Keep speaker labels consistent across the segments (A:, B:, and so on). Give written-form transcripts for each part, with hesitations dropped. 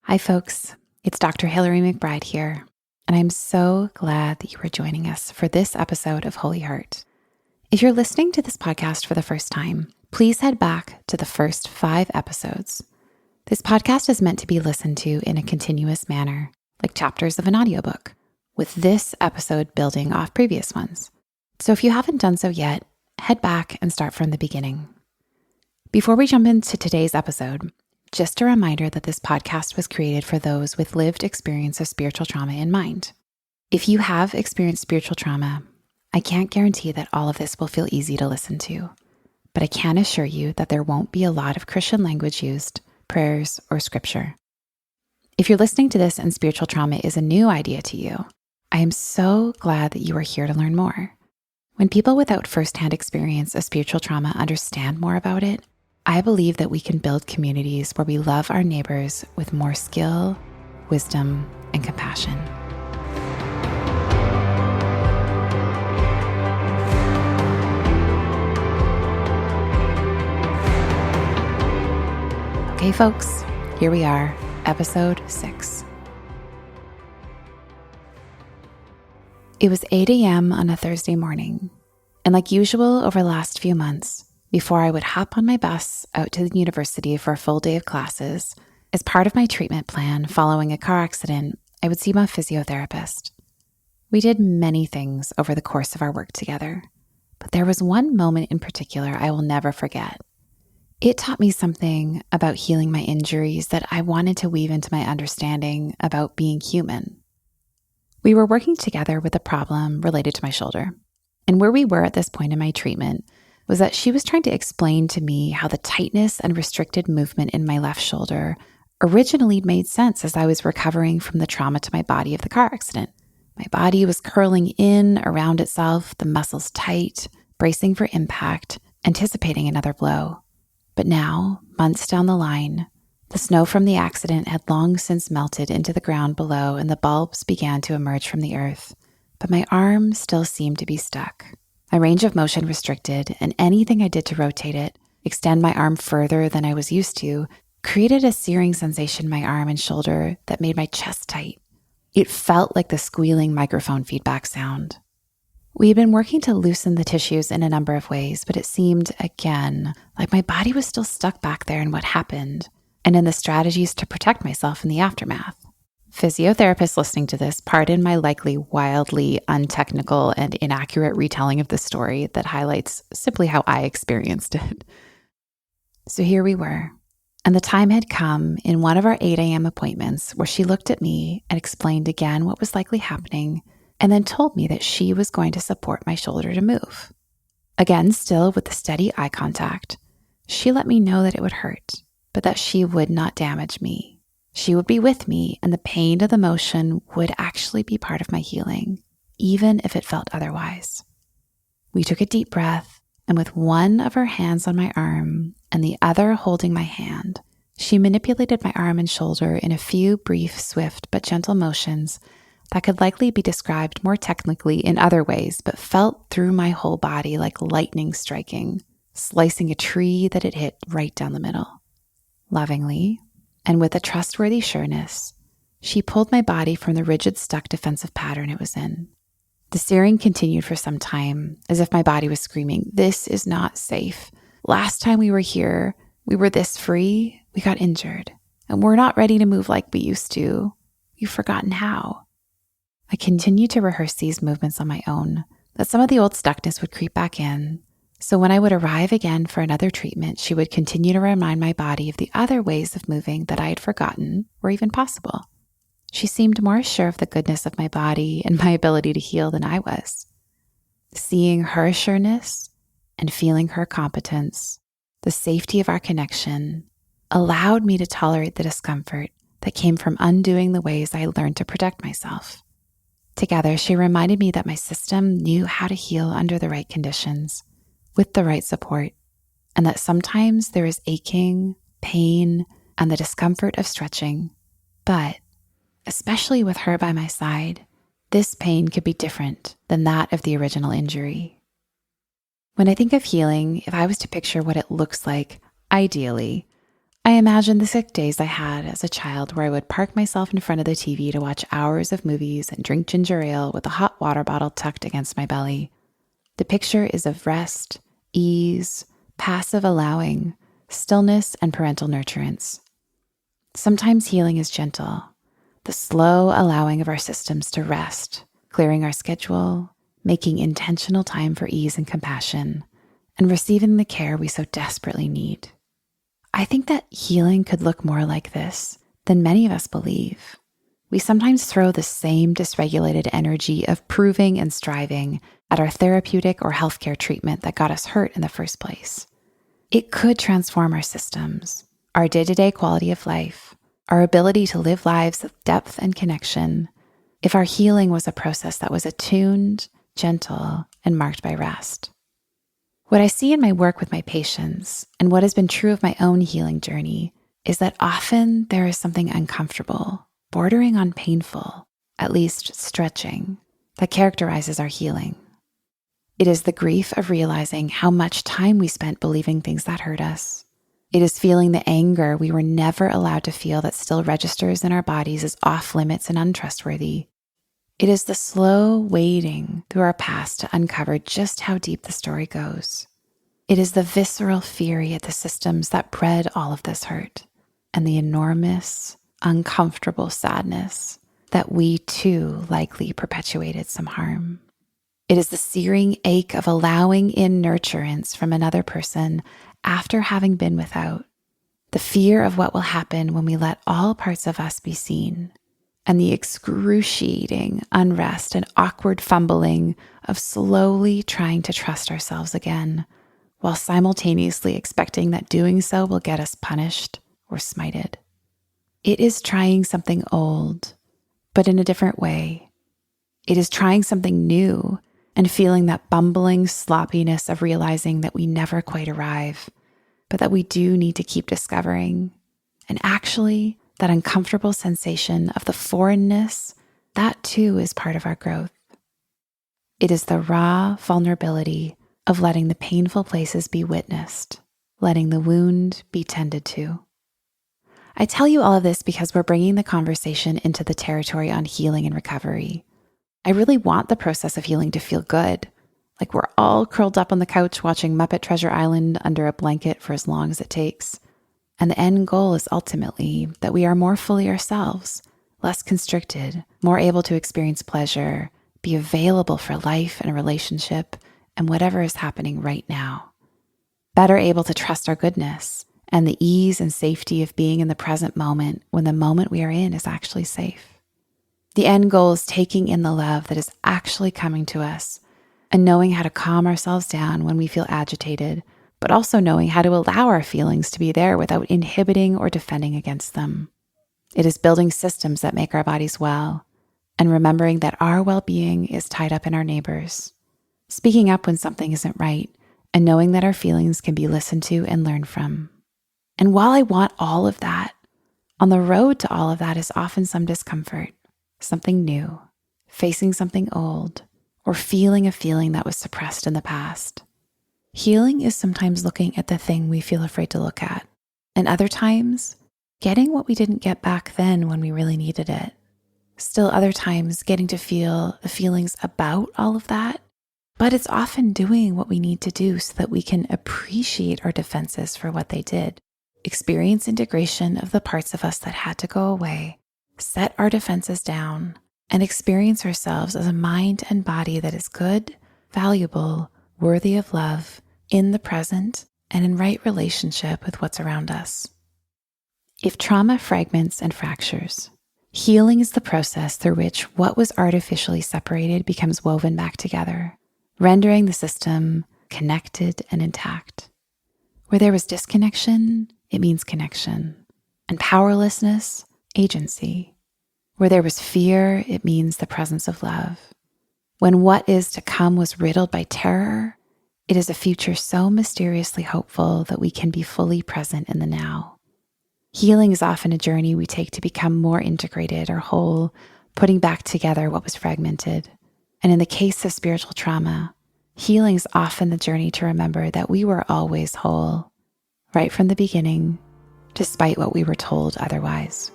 A: Hi, folks. It's Dr. Hilary McBride here, and I'm so glad that you are joining us for this episode of Holy Heart. If you're listening to this podcast for the first time, please head back to the first 5 episodes. This podcast is meant to be listened to in a continuous manner, like chapters of an audiobook, with this episode building off previous ones. So if you haven't done so yet, head back and start from the beginning. Before we jump into today's episode, just a reminder that this podcast was created for those with lived experience of spiritual trauma in mind. If you have experienced spiritual trauma, I can't guarantee that all of this will feel easy to listen to, but I can assure you that there won't be a lot of Christian language used, prayers, or scripture. If you're listening to this and spiritual trauma is a new idea to you, I am so glad that you are here to learn more. When people without firsthand experience of spiritual trauma understand more about it, I believe that we can build communities where we love our neighbors with more skill, wisdom, and compassion. Okay, folks, here we are, episode 6. It was 8 a.m. on a Thursday morning, and like usual over the last few months, before I would hop on my bus out to the university for a full day of classes, as part of my treatment plan following a car accident, I would see my physiotherapist. We did many things over the course of our work together, but there was one moment in particular I will never forget. It taught me something about healing my injuries that I wanted to weave into my understanding about being human. We were working together with a problem related to my shoulder, and where we were at this point in my treatment was that she was trying to explain to me how the tightness and restricted movement in my left shoulder originally made sense as I was recovering from the trauma to my body of the car accident. My body was curling in around itself, the muscles tight, bracing for impact, anticipating another blow. But now, months down the line, the snow from the accident had long since melted into the ground below and the bulbs began to emerge from the earth, but my arm still seemed to be stuck. My range of motion restricted, and anything I did to rotate it, extend my arm further than I was used to, created a searing sensation in my arm and shoulder that made my chest tight. It felt like the squealing microphone feedback sound. We had been working to loosen the tissues in a number of ways, but it seemed, again, like my body was still stuck back there in what happened, and in the strategies to protect myself in the aftermath. Physiotherapists listening to this, pardon my likely wildly untechnical and inaccurate retelling of the story that highlights simply how I experienced it. So here we were, and the time had come in one of our 8 a.m. appointments where she looked at me and explained again what was likely happening, and then told me that she was going to support my shoulder to move. Again, still with the steady eye contact, she let me know that it would hurt, but that she would not damage me. She would be with me, and the pain of the motion would actually be part of my healing, even if it felt otherwise. We took a deep breath, and with one of her hands on my arm and the other holding my hand, she manipulated my arm and shoulder in a few brief, swift, but gentle motions that could likely be described more technically in other ways, but felt through my whole body like lightning striking, slicing a tree that it hit right down the middle. Lovingly, and with a trustworthy sureness, she pulled my body from the rigid, stuck defensive pattern it was in. The searing continued for some time, as if my body was screaming, "This is not safe. Last time we were here, we were this free, we got injured, and we're not ready to move like we used to. You've forgotten how." I continued to rehearse these movements on my own, that some of the old stuckness would creep back in. So when I would arrive again for another treatment, she would continue to remind my body of the other ways of moving that I had forgotten were even possible. She seemed more sure of the goodness of my body and my ability to heal than I was. Seeing her sureness and feeling her competence, the safety of our connection, allowed me to tolerate the discomfort that came from undoing the ways I learned to protect myself. Together, she reminded me that my system knew how to heal under the right conditions, with the right support, and that sometimes there is aching, pain, and the discomfort of stretching. But, especially with her by my side, this pain could be different than that of the original injury. When I think of healing, if I was to picture what it looks like, ideally, I imagine the sick days I had as a child where I would park myself in front of the TV to watch hours of movies and drink ginger ale with a hot water bottle tucked against my belly. The picture is of rest, ease, passive allowing, stillness, and parental nurturance. Sometimes healing is gentle, the slow allowing of our systems to rest, clearing our schedule, making intentional time for ease and compassion, and receiving the care we so desperately need. I think that healing could look more like this than many of us believe. We sometimes throw the same dysregulated energy of proving and striving at our therapeutic or healthcare treatment that got us hurt in the first place. It could transform our systems, our day-to-day quality of life, our ability to live lives with depth and connection, if our healing was a process that was attuned, gentle, and marked by rest. What I see in my work with my patients, and what has been true of my own healing journey, is that often there is something uncomfortable, bordering on painful, at least stretching, that characterizes our healing. It is the grief of realizing how much time we spent believing things that hurt us. It is feeling the anger we were never allowed to feel that still registers in our bodies as off limits and untrustworthy. It is the slow wading through our past to uncover just how deep the story goes. It is the visceral fury at the systems that bred all of this hurt, and the enormous, uncomfortable sadness that we too likely perpetuated some harm. It is the searing ache of allowing in nurturance from another person after having been without, the fear of what will happen when we let all parts of us be seen, and the excruciating unrest and awkward fumbling of slowly trying to trust ourselves again, while simultaneously expecting that doing so will get us punished or smited. It is trying something old, but in a different way. It is trying something new and feeling that bumbling sloppiness of realizing that we never quite arrive, but that we do need to keep discovering. And actually, that uncomfortable sensation of the foreignness, that too is part of our growth. It is the raw vulnerability of letting the painful places be witnessed, letting the wound be tended to. I tell you all of this because we're bringing the conversation into the territory on healing and recovery. I really want the process of healing to feel good, like we're all curled up on the couch watching Muppet Treasure Island under a blanket for as long as it takes. And the end goal is ultimately that we are more fully ourselves, less constricted, more able to experience pleasure, be available for life and a relationship and whatever is happening right now. Better able to trust our goodness and the ease and safety of being in the present moment when the moment we are in is actually safe. The end goal is taking in the love that is actually coming to us and knowing how to calm ourselves down when we feel agitated, but also knowing how to allow our feelings to be there without inhibiting or defending against them. It is building systems that make our bodies well and remembering that our well-being is tied up in our neighbors. Speaking up when something isn't right and knowing that our feelings can be listened to and learned from. And while I want all of that, on the road to all of that is often some discomfort. Something new, facing something old, or feeling a feeling that was suppressed in the past. Healing is sometimes looking at the thing we feel afraid to look at, and other times, getting what we didn't get back then when we really needed it. Still other times, getting to feel the feelings about all of that, but it's often doing what we need to do so that we can appreciate our defenses for what they did, experience integration of the parts of us that had to go away, set our defenses down, and experience ourselves as a mind and body that is good, valuable, worthy of love, in the present, and in right relationship with what's around us. If trauma fragments and fractures, healing is the process through which what was artificially separated becomes woven back together, rendering the system connected and intact. Where there was disconnection, it means connection, and powerlessness, agency. Where there was fear, it means the presence of love. When what is to come was riddled by terror, it is a future so mysteriously hopeful that we can be fully present in the now. Healing is often a journey we take to become more integrated or whole, putting back together what was fragmented. And in the case of spiritual trauma, healing is often the journey to remember that we were always whole, right from the beginning, despite what we were told otherwise.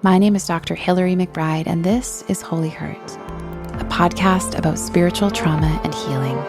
A: My name is Dr. Hilary McBride, and this is Holy Hurt, a podcast about spiritual trauma and healing.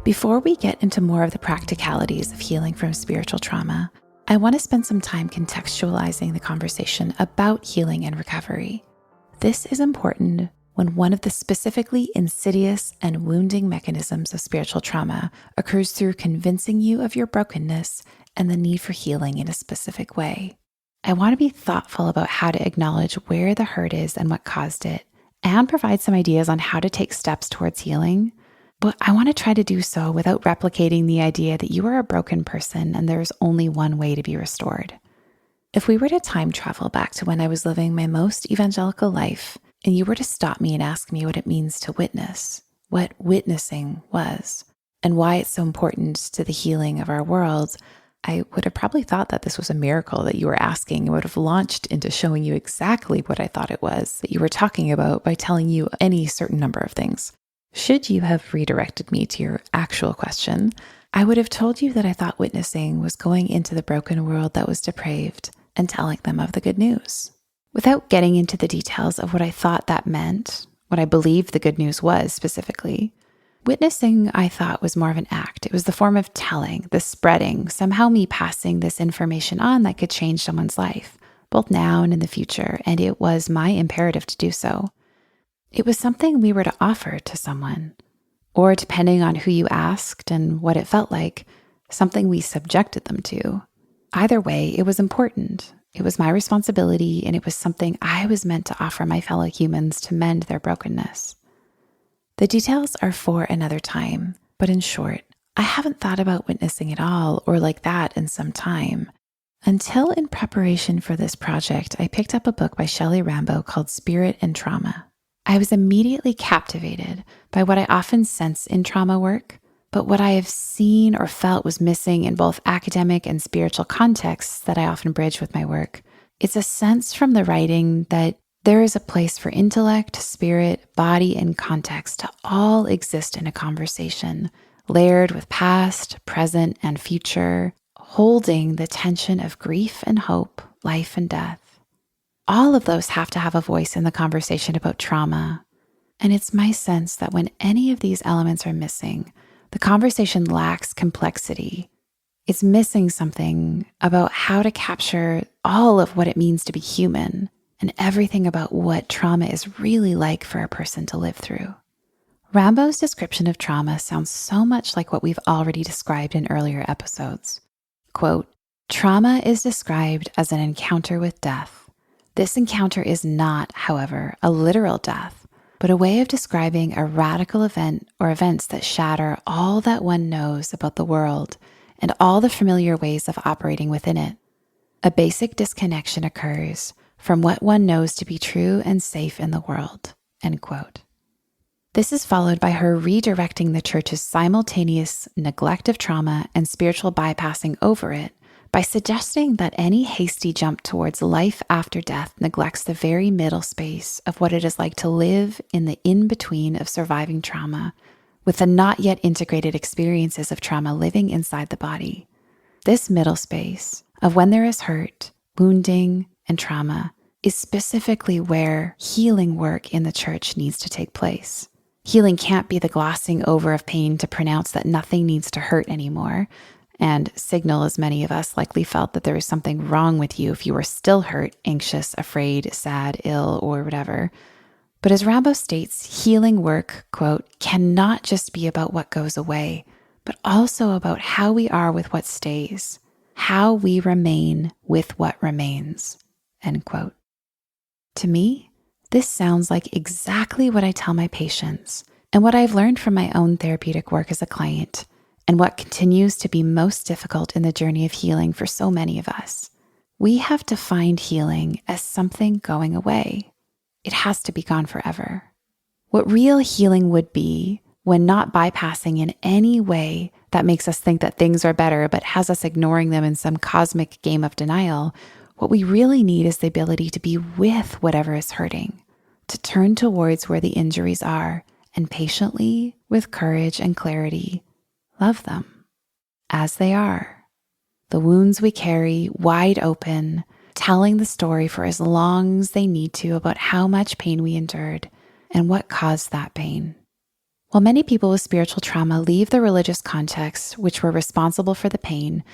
A: Before we get into more of the practicalities of healing from spiritual trauma, I want to spend some time contextualizing the conversation about healing and recovery. This is important when one of the specifically insidious and wounding mechanisms of spiritual trauma occurs through convincing you of your brokenness and the need for healing in a specific way. I want to be thoughtful about how to acknowledge where the hurt is and what caused it, and provide some ideas on how to take steps towards healing. But I want to try to do so without replicating the idea that you are a broken person and there is only one way to be restored. If we were to time travel back to when I was living my most evangelical life, and you were to stop me and ask me what it means to witness, what witnessing was, and why it's so important to the healing of our world, I would have probably thought that this was a miracle that you were asking. I would have launched into showing you exactly what I thought it was that you were talking about by telling you any certain number of things. Should you have redirected me to your actual question, I would have told you that I thought witnessing was going into the broken world that was depraved and telling them of the good news. Without getting into the details of what I thought that meant, what I believed the good news was specifically, witnessing I thought was more of an act. It was the form of telling, the spreading, somehow me passing this information on that could change someone's life, both now and in the future, and it was my imperative to do so. It was something we were to offer to someone, or depending on who you asked and what it felt like, something we subjected them to. Either way, it was important. It was my responsibility, and it was something I was meant to offer my fellow humans to mend their brokenness. The details are for another time, but in short, I haven't thought about witnessing at all or like that in some time. Until in preparation for this project, I picked up a book by Shelley Rambo called Spirit and Trauma. I was immediately captivated by what I often sense in trauma work, but what I have seen or felt was missing in both academic and spiritual contexts that I often bridge with my work. It's a sense from the writing that there is a place for intellect, spirit, body, and context to all exist in a conversation, layered with past, present, and future, holding the tension of grief and hope, life and death. All of those have to have a voice in the conversation about trauma. And it's my sense that when any of these elements are missing, the conversation lacks complexity. It's missing something about how to capture all of what it means to be human and everything about what trauma is really like for a person to live through. Rambo's description of trauma sounds so much like what we've already described in earlier episodes. Quote, "Trauma is described as an encounter with death. This encounter is not, however, a literal death, but a way of describing a radical event or events that shatter all that one knows about the world and all the familiar ways of operating within it. A basic disconnection occurs from what one knows to be true and safe in the world." End quote. This is followed by her redirecting the church's simultaneous neglect of trauma and spiritual bypassing over it by suggesting that any hasty jump towards life after death neglects the very middle space of what it is like to live in the in-between of surviving trauma, with the not yet integrated experiences of trauma living inside the body. This middle space of when there is hurt, wounding, and trauma is specifically where healing work in the church needs to take place. Healing can't be the glossing over of pain to pronounce that nothing needs to hurt anymore, and signal, as many of us likely felt, that there was something wrong with you if you were still hurt, anxious, afraid, sad, ill, or whatever. But as Rambo states, healing work, quote, "cannot just be about what goes away, but also about how we are with what stays, how we remain with what remains," end quote. To me, this sounds like exactly what I tell my patients and what I've learned from my own therapeutic work as a client, and what continues to be most difficult in the journey of healing for so many of us. We have defined healing as something going away. It has to be gone forever. What real healing would be when not bypassing in any way that makes us think that things are better but has us ignoring them in some cosmic game of denial, what we really need is the ability to be with whatever is hurting, to turn towards where the injuries are and patiently, with courage and clarity, love them as they are. The wounds we carry wide open, telling the story for as long as they need to about how much pain we endured and what caused that pain. While many people with spiritual trauma leave the religious contexts which were responsible for the pain,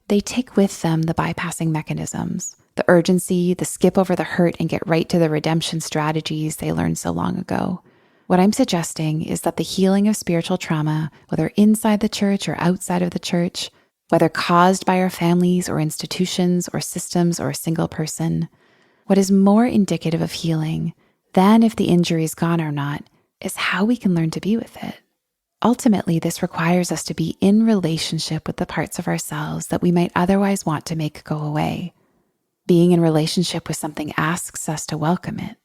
A: they take with them the bypassing mechanisms, the urgency, the skip over the hurt and get right to the redemption strategies they learned so long ago. What I'm suggesting is that the healing of spiritual trauma, whether inside the church or outside of the church, whether caused by our families or institutions or systems or a single person, what is more indicative of healing than if the injury is gone or not is how we can learn to be with it. Ultimately, this requires us to be in relationship with the parts of ourselves that we might otherwise want to make go away. Being in relationship with something asks us to welcome it,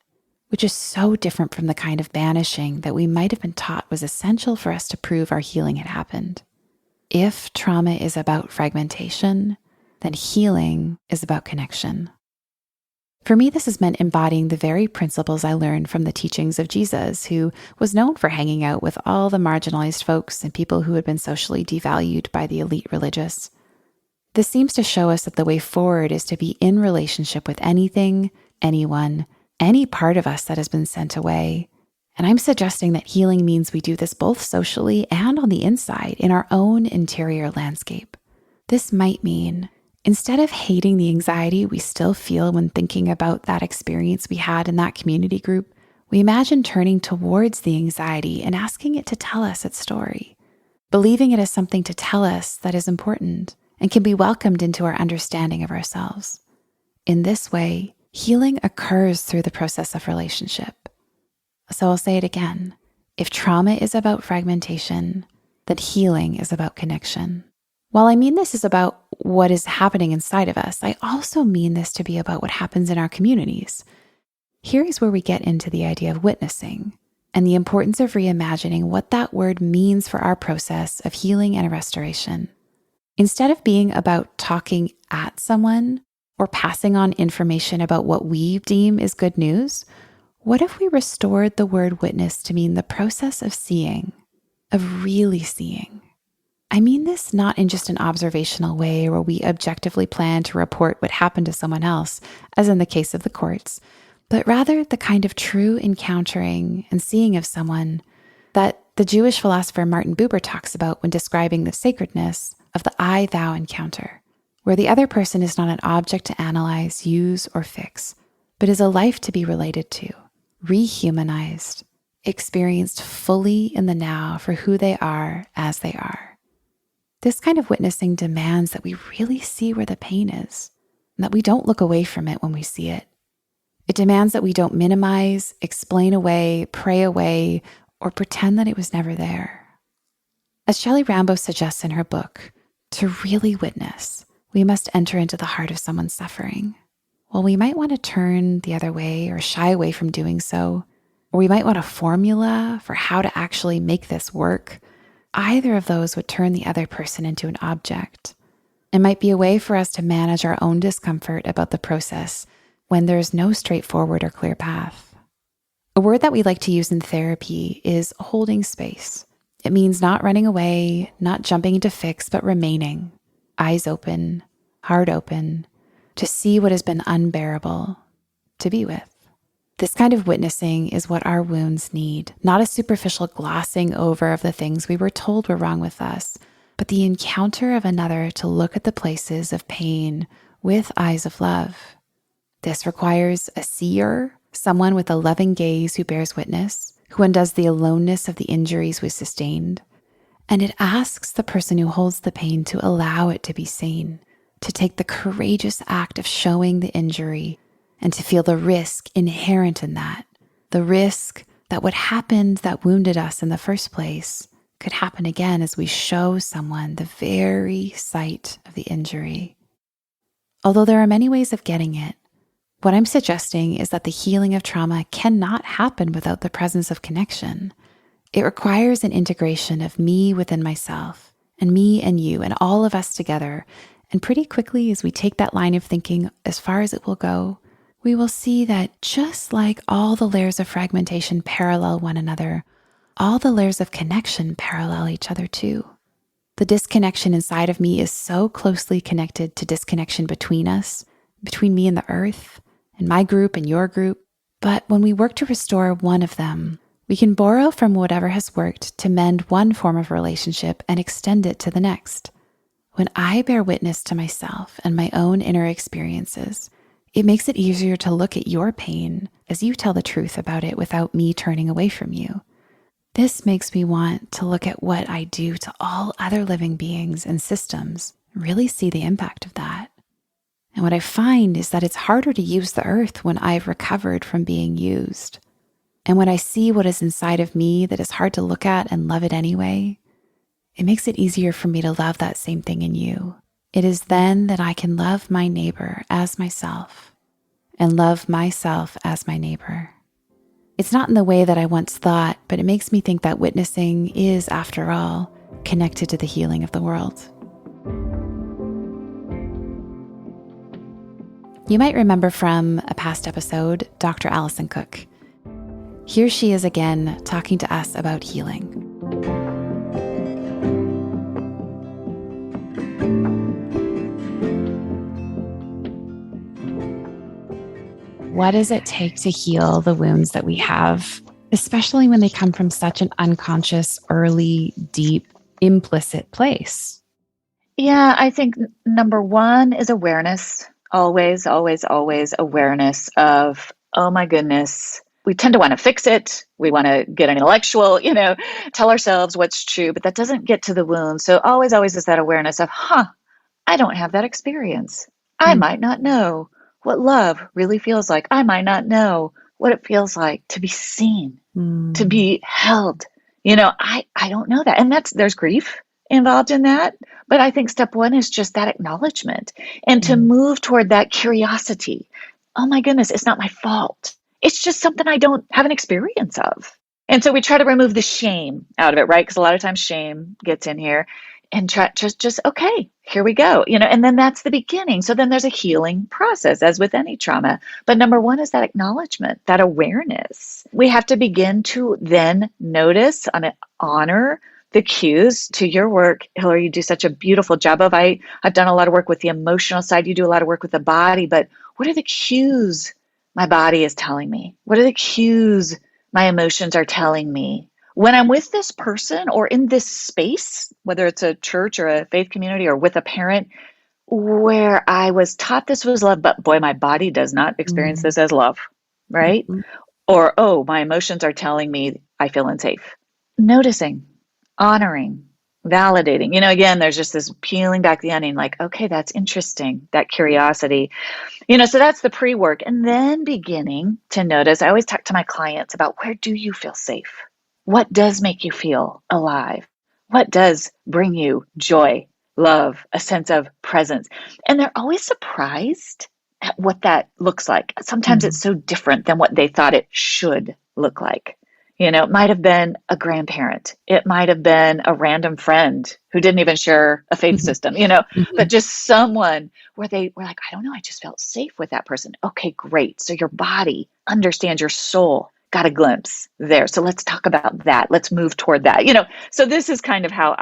A: which is so different from the kind of banishing that we might have been taught was essential for us to prove our healing had happened. If trauma is about fragmentation, then healing is about connection. For me, this has meant embodying the very principles I learned from the teachings of Jesus, who was known for hanging out with all the marginalized folks and people who had been socially devalued by the elite religious. This seems to show us that the way forward is to be in relationship with anything, anyone, any part of us that has been sent away. And I'm suggesting that healing means we do this both socially and on the inside in our own interior landscape. This might mean, instead of hating the anxiety we still feel when thinking about that experience we had in that community group, we imagine turning towards the anxiety and asking it to tell us its story, believing it as something to tell us that is important and can be welcomed into our understanding of ourselves. In this way, healing occurs through the process of relationship. So I'll say it again. If trauma is about fragmentation, then healing is about connection. While I mean this is about what is happening inside of us, I also mean this to be about what happens in our communities. Here is where we get into the idea of witnessing and the importance of reimagining what that word means for our process of healing and restoration. Instead of being about talking at someone or passing on information about what we deem is good news, what if we restored the word witness to mean the process of seeing, of really seeing? I mean this not in just an observational way where we objectively plan to report what happened to someone else, as in the case of the courts, but rather the kind of true encountering and seeing of someone that the Jewish philosopher Martin Buber talks about when describing the sacredness of the I-thou encounter, where the other person is not an object to analyze, use, or fix, but is a life to be related to, rehumanized, experienced fully in the now for who they are as they are. This kind of witnessing demands that we really see where the pain is, and that we don't look away from it when we see it. It demands that we don't minimize, explain away, pray away, or pretend that it was never there. As Shelley Rambo suggests in her book, to really witness, we must enter into the heart of someone's suffering. While we might want to turn the other way or shy away from doing so, or we might want a formula for how to actually make this work, either of those would turn the other person into an object. It might be a way for us to manage our own discomfort about the process when there's no straightforward or clear path. A word that we like to use in therapy is holding space. It means not running away, not jumping into fix, but remaining, eyes open, heart open, to see what has been unbearable, to be with. This kind of witnessing is what our wounds need, not a superficial glossing over of the things we were told were wrong with us, but the encounter of another to look at the places of pain with eyes of love. This requires a seer, someone with a loving gaze who bears witness, who undoes the aloneness of the injuries we sustained. And it asks the person who holds the pain to allow it to be seen, to take the courageous act of showing the injury, and to feel the risk inherent in that, the risk that what happened that wounded us in the first place could happen again as we show someone the very site of the injury. Although there are many ways of getting it, What I'm suggesting is that the healing of trauma cannot happen without the presence of connection. It requires an integration of me within myself, and me and you, and all of us together. And pretty quickly, as we take that line of thinking as far as it will go, we will see that just like all the layers of fragmentation parallel one another, all the layers of connection parallel each other too. The disconnection inside of me is so closely connected to disconnection between us, between me and the earth, and my group and your group. But when we work to restore one of them, we can borrow from whatever has worked to mend one form of relationship and extend it to the next. When I bear witness to myself and my own inner experiences, it makes it easier to look at your pain as you tell the truth about it without me turning away from you. This makes me want to look at what I do to all other living beings and systems and really see the impact of that. And what I find is that it's harder to use the earth when I've recovered from being used. And when I see what is inside of me that is hard to look at and love it anyway, it makes it easier for me to love that same thing in you. It is then that I can love my neighbor as myself and love myself as my neighbor. It's not in the way that I once thought, but it makes me think that witnessing is, after all, connected to the healing of the world. You might remember from a past episode, Dr. Alison Cook. Here she is again, talking to us about healing. What does it take to heal the wounds that we have, especially when they come from such an unconscious, early, deep, implicit place?
B: Yeah, I think number one is awareness. Always, always, always awareness of, oh my goodness, we tend to want to fix it. We want to get an intellectual, tell ourselves what's true, but that doesn't get to the wound. So always, always is that awareness of, I don't have that experience. I might not know what love really feels like. I might not know what it feels like to be seen, to be held. I don't know that. And there's grief involved in that. But I think step one is just that acknowledgement and to move toward that curiosity. Oh my goodness, it's not my fault. It's just something I don't have an experience of. And so we try to remove the shame out of it, right? Because a lot of times shame gets in here and try just okay, here we go. And then that's the beginning. So then there's a healing process as with any trauma. But number one is that acknowledgement, that awareness. We have to begin to then notice and honor the cues. To your work, Hillary, you do such a beautiful job of. I've done a lot of work with the emotional side. You do a lot of work with the body, but what are the cues my body is telling me? What are the cues my emotions are telling me? When I'm with this person or in this space, whether it's a church or a faith community or with a parent, where I was taught this was love, but boy, my body does not experience this as love, right? Or, oh, my emotions are telling me I feel unsafe. Noticing, honoring, validating. Again, there's just this peeling back the onion, like, okay, that's interesting, that curiosity. So that's the pre-work. And then beginning to notice, I always talk to my clients about, where do you feel safe? What does make you feel alive? What does bring you joy, love, a sense of presence? And they're always surprised at what that looks like. Sometimes it's so different than what they thought it should look like. It might have been a grandparent. It might have been a random friend who didn't even share a faith system, but just someone where they were like, I don't know, I just felt safe with that person. Okay, great. So your body understands, your soul got a glimpse there. So let's talk about that. Let's move toward that. So this is kind of how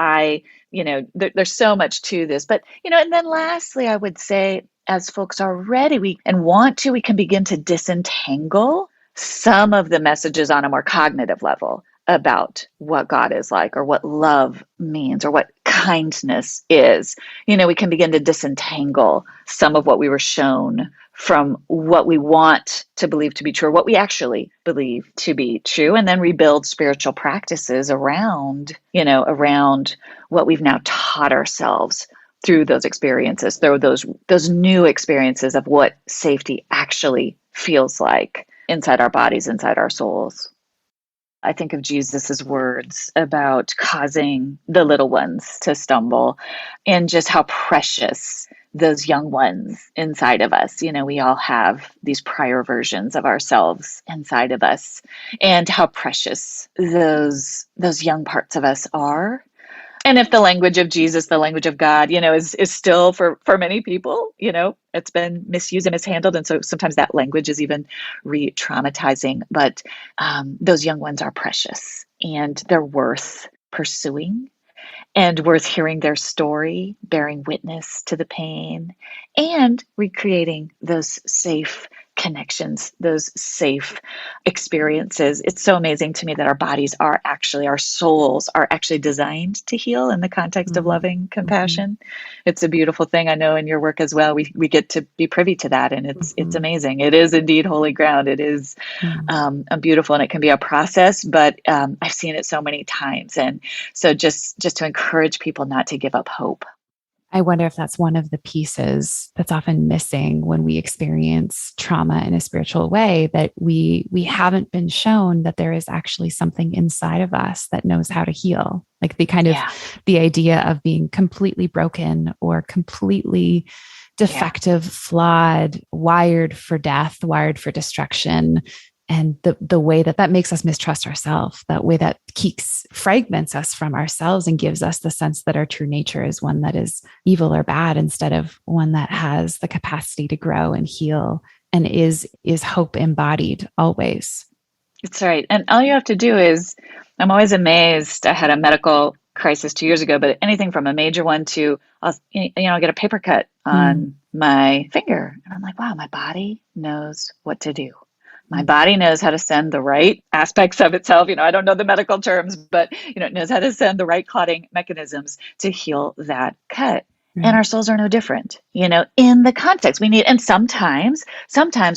B: there's so much to this. But, and then lastly, I would say, as folks are ready, we can begin to disentangle some of the messages on a more cognitive level about what God is like, or what love means, or what kindness is. We can begin to disentangle some of what we were shown from what we want to believe to be true, or what we actually believe to be true, and then rebuild spiritual practices around what we've now taught ourselves through those experiences, through those new experiences of what safety actually feels like inside our bodies, inside our souls. I think of Jesus's words about causing the little ones to stumble, and just how precious those young ones inside of us. We all have these prior versions of ourselves inside of us, and how precious those young parts of us are. And if the language of Jesus, the language of God, is still for many people, it's been misused and mishandled. And so sometimes that language is even re-traumatizing. But those young ones are precious, and they're worth pursuing and worth hearing their story, bearing witness to the pain, and recreating those safe connections, those safe experiences. It's so amazing to me that our bodies are actually, our souls are actually designed to heal in the context of loving compassion. It's a beautiful thing. I know in your work as well, we get to be privy to that, and it's amazing. It is indeed holy ground. It is beautiful, and it can be a process, but I've seen it so many times. And so just to encourage people not to give up hope.
A: I wonder if that's one of the pieces that's often missing when we experience trauma in a spiritual way, that we haven't been shown that there is actually something inside of us that knows how to heal. Like the kind of the idea of being completely broken or completely defective, flawed, wired for death, wired for destruction. And the way that makes us mistrust ourselves, that way that fragments us from ourselves and gives us the sense that our true nature is one that is evil or bad, instead of one that has the capacity to grow and heal and is hope embodied always.
B: That's right. And all you have to do is, I'm always amazed. I had a medical crisis 2 years ago, but anything from a major one to, I'll get a paper cut on my finger. And I'm like, wow, my body knows what to do. My body knows how to send the right aspects of itself. I don't know the medical terms, but it knows how to send the right clotting mechanisms to heal that cut. And our souls are no different, in the context we need. And sometimes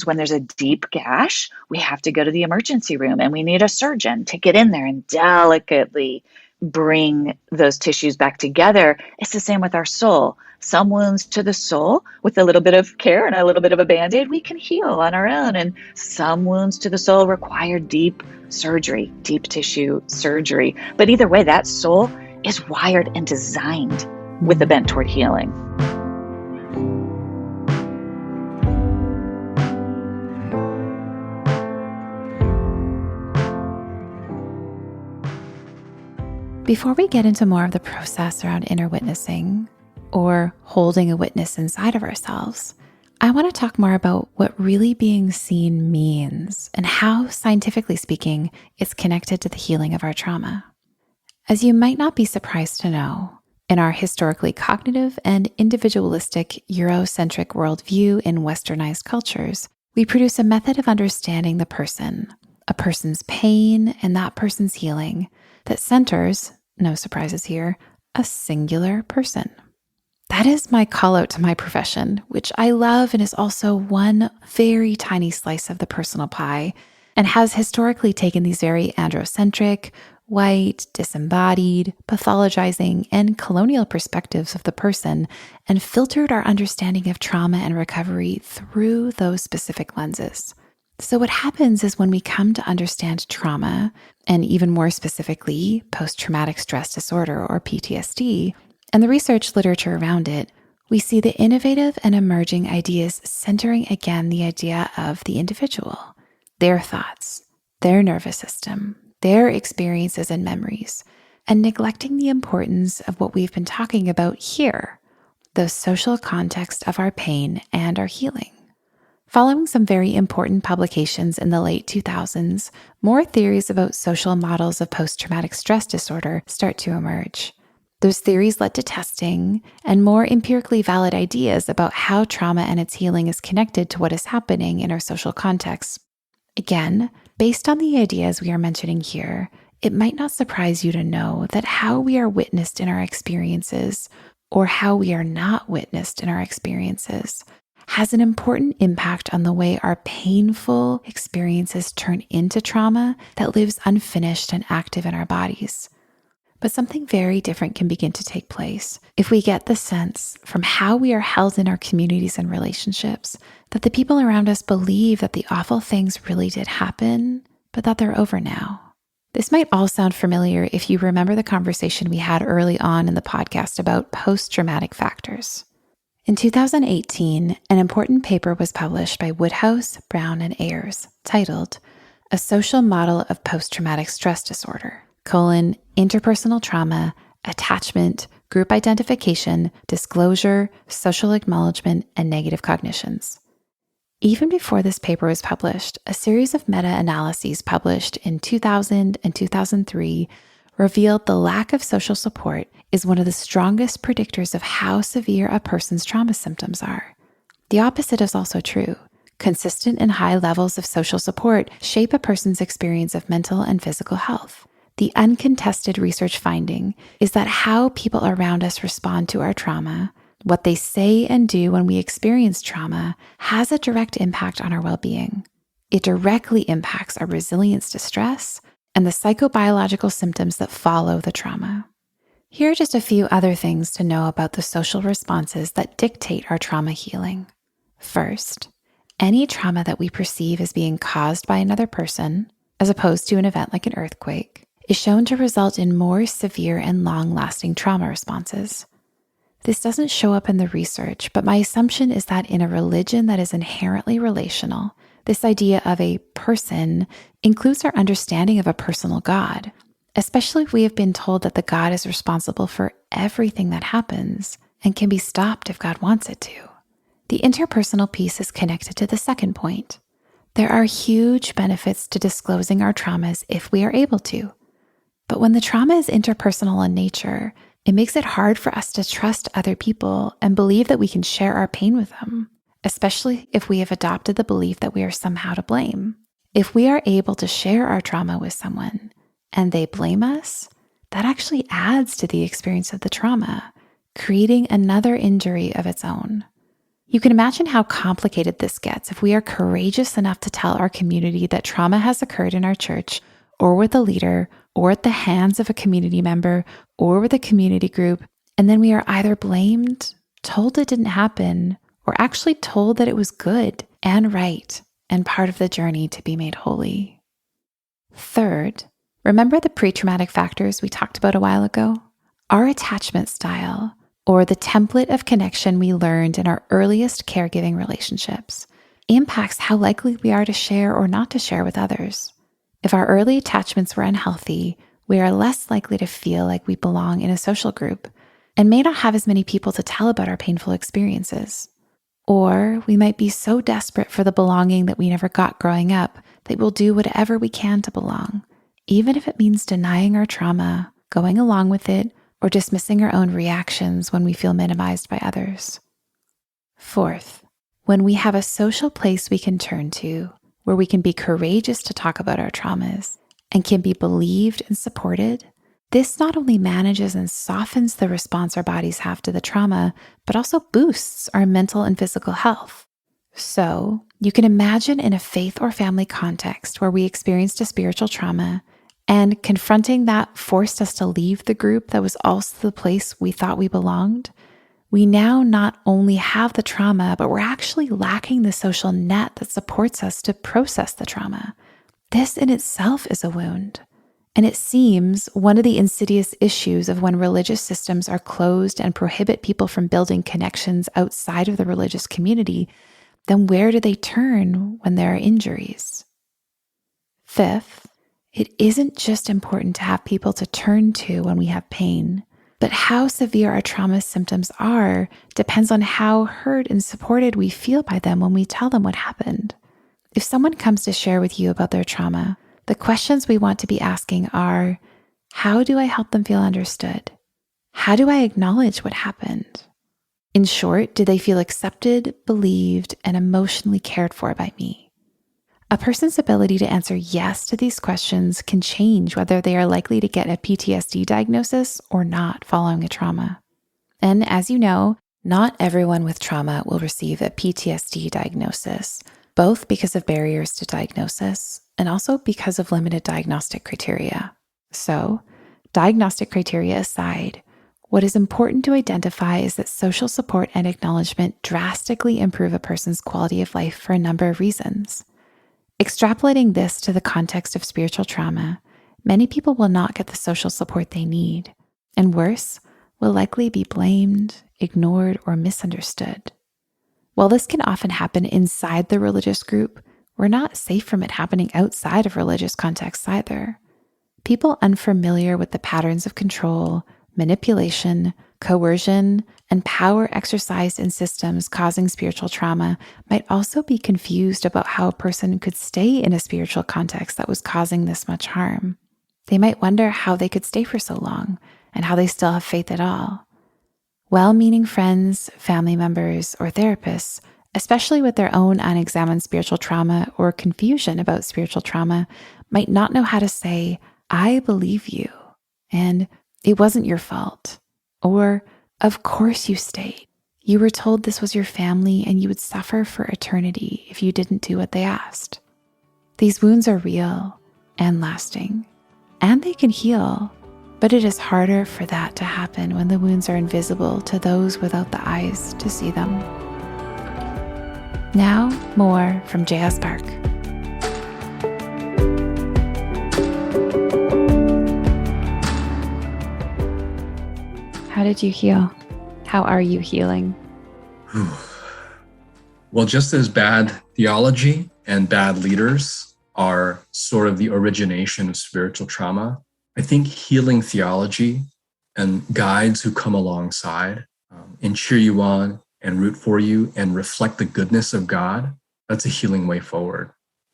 B: when there's a deep gash, we have to go to the emergency room, and we need a surgeon to get in there and delicately bring those tissues back together. It's the same with our soul. Some wounds to the soul, with a little bit of care and a little bit of a Band-Aid, we can heal on our own. And some wounds to the soul require deep surgery, deep tissue surgery. But either way, that soul is wired and designed with a bent toward healing.
A: Before we get into more of the process around inner witnessing, or holding a witness inside of ourselves, I want to talk more about what really being seen means and how, scientifically speaking, it's connected to the healing of our trauma. As you might not be surprised to know, in our historically cognitive and individualistic Eurocentric worldview in westernized cultures, we produce a method of understanding the person, a person's pain and that person's healing, that centers, no surprises here, a singular person. That is my call out to my profession, which I love and is also one very tiny slice of the personal pie, and has historically taken these very androcentric, white, disembodied, pathologizing, and colonial perspectives of the person and filtered our understanding of trauma and recovery through those specific lenses. So what happens is when we come to understand trauma, and even more specifically, post-traumatic stress disorder or PTSD, and the research literature around it, we see the innovative and emerging ideas centering again the idea of the individual, their thoughts, their nervous system, their experiences and memories, and neglecting the importance of what we've been talking about here, the social context of our pain and our healing. Following some very important publications in the late 2000s, more theories about social models of post-traumatic stress disorder start to emerge. Those theories led to testing and more empirically valid ideas about how trauma and its healing is connected to what is happening in our social context. Again, based on the ideas we are mentioning here, it might not surprise you to know that how we are witnessed in our experiences, or how we are not witnessed in our experiences, has an important impact on the way our painful experiences turn into trauma that lives unfinished and active in our bodies. But something very different can begin to take place if we get the sense from how we are held in our communities and relationships that the people around us believe that the awful things really did happen, but that they're over now. This might all sound familiar if you remember the conversation we had early on in the podcast about post-traumatic factors. In 2018, an important paper was published by Woodhouse, Brown, and Ayers titled A Social Model of Post-Traumatic Stress Disorder, interpersonal trauma, attachment, group identification, disclosure, social acknowledgement, and negative cognitions. Even before this paper was published, a series of meta-analyses published in 2000 and 2003 revealed the lack of social support is one of the strongest predictors of how severe a person's trauma symptoms are. The opposite is also true. Consistent and high levels of social support shape a person's experience of mental and physical health. The uncontested research finding is that how people around us respond to our trauma, what they say and do when we experience trauma, has a direct impact on our well-being. It directly impacts our resilience to stress and the psychobiological symptoms that follow the trauma. Here are just a few other things to know about the social responses that dictate our trauma healing. First, any trauma that we perceive as being caused by another person, as opposed to an event like an earthquake, is shown to result in more severe and long-lasting trauma responses. This doesn't show up in the research, but my assumption is that in a religion that is inherently relational, this idea of a person includes our understanding of a personal God, especially if we have been told that the God is responsible for everything that happens and can be stopped if God wants it to. The interpersonal piece is connected to the second point. There are huge benefits to disclosing our traumas if we are able to. But when the trauma is interpersonal in nature, it makes it hard for us to trust other people and believe that we can share our pain with them, especially if we have adopted the belief that we are somehow to blame. If we are able to share our trauma with someone and they blame us, that actually adds to the experience of the trauma, creating another injury of its own. You can imagine how complicated this gets if we are courageous enough to tell our community that trauma has occurred in our church or with a leader or at the hands of a community member or with a community group, and then we are either blamed, told it didn't happen, or actually told that it was good and right and part of the journey to be made holy. Third, remember the pre-traumatic factors we talked about a while ago? Our attachment style, or the template of connection we learned in our earliest caregiving relationships, impacts how likely we are to share or not to share with others. If our early attachments were unhealthy, we are less likely to feel like we belong in a social group and may not have as many people to tell about our painful experiences. Or we might be so desperate for the belonging that we never got growing up that we'll do whatever we can to belong, even if it means denying our trauma, going along with it, or dismissing our own reactions when we feel minimized by others. Fourth, when we have a social place we can turn to, where we can be courageous to talk about our traumas and can be believed and supported, this not only manages and softens the response our bodies have to the trauma, but also boosts our mental and physical health. So you can imagine in a faith or family context where we experienced a spiritual trauma and confronting that forced us to leave the group that was also the place we thought we belonged. We now not only have the trauma, but we're actually lacking the social net that supports us to process the trauma. This in itself is a wound. And it seems one of the insidious issues of when religious systems are closed and prohibit people from building connections outside of the religious community, then where do they turn when there are injuries? Fifth, it isn't just important to have people to turn to when we have pain, but how severe our trauma symptoms are depends on how heard and supported we feel by them when we tell them what happened. If someone comes to share with you about their trauma, the questions we want to be asking are, how do I help them feel understood? How do I acknowledge what happened? In short, do they feel accepted, believed, and emotionally cared for by me? A person's ability to answer yes to these questions can change whether they are likely to get a PTSD diagnosis or not following a trauma. And as you know, not everyone with trauma will receive a PTSD diagnosis, both because of barriers to diagnosis and also because of limited diagnostic criteria. So, diagnostic criteria aside, what is important to identify is that social support and acknowledgement drastically improve a person's quality of life for a number of reasons. Extrapolating this to the context of spiritual trauma, many people will not get the social support they need, and worse, will likely be blamed, ignored, or misunderstood. While this can often happen inside the religious group, we're not safe from it happening outside of religious contexts either. People unfamiliar with the patterns of control, manipulation, coercion, and power exercised in systems causing spiritual trauma might also be confused about how a person could stay in a spiritual context that was causing this much harm. They might wonder how they could stay for so long and how they still have faith at all. Well-meaning friends, family members, or therapists, especially with their own unexamined spiritual trauma or confusion about spiritual trauma, might not know how to say, "I believe you," and "It wasn't your fault," or "Of course you stayed. You were told this was your family and you would suffer for eternity if you didn't do what they asked." These wounds are real and lasting, and they can heal, but it is harder for that to happen when the wounds are invisible to those without the eyes to see them. Now, more from J.S. Park. How did you heal? How are you healing?
C: Well, just as bad theology and bad leaders are sort of the origination of spiritual trauma, I think healing theology and guides who come alongside and cheer you on and root for you and reflect the goodness of God, that's a healing way forward.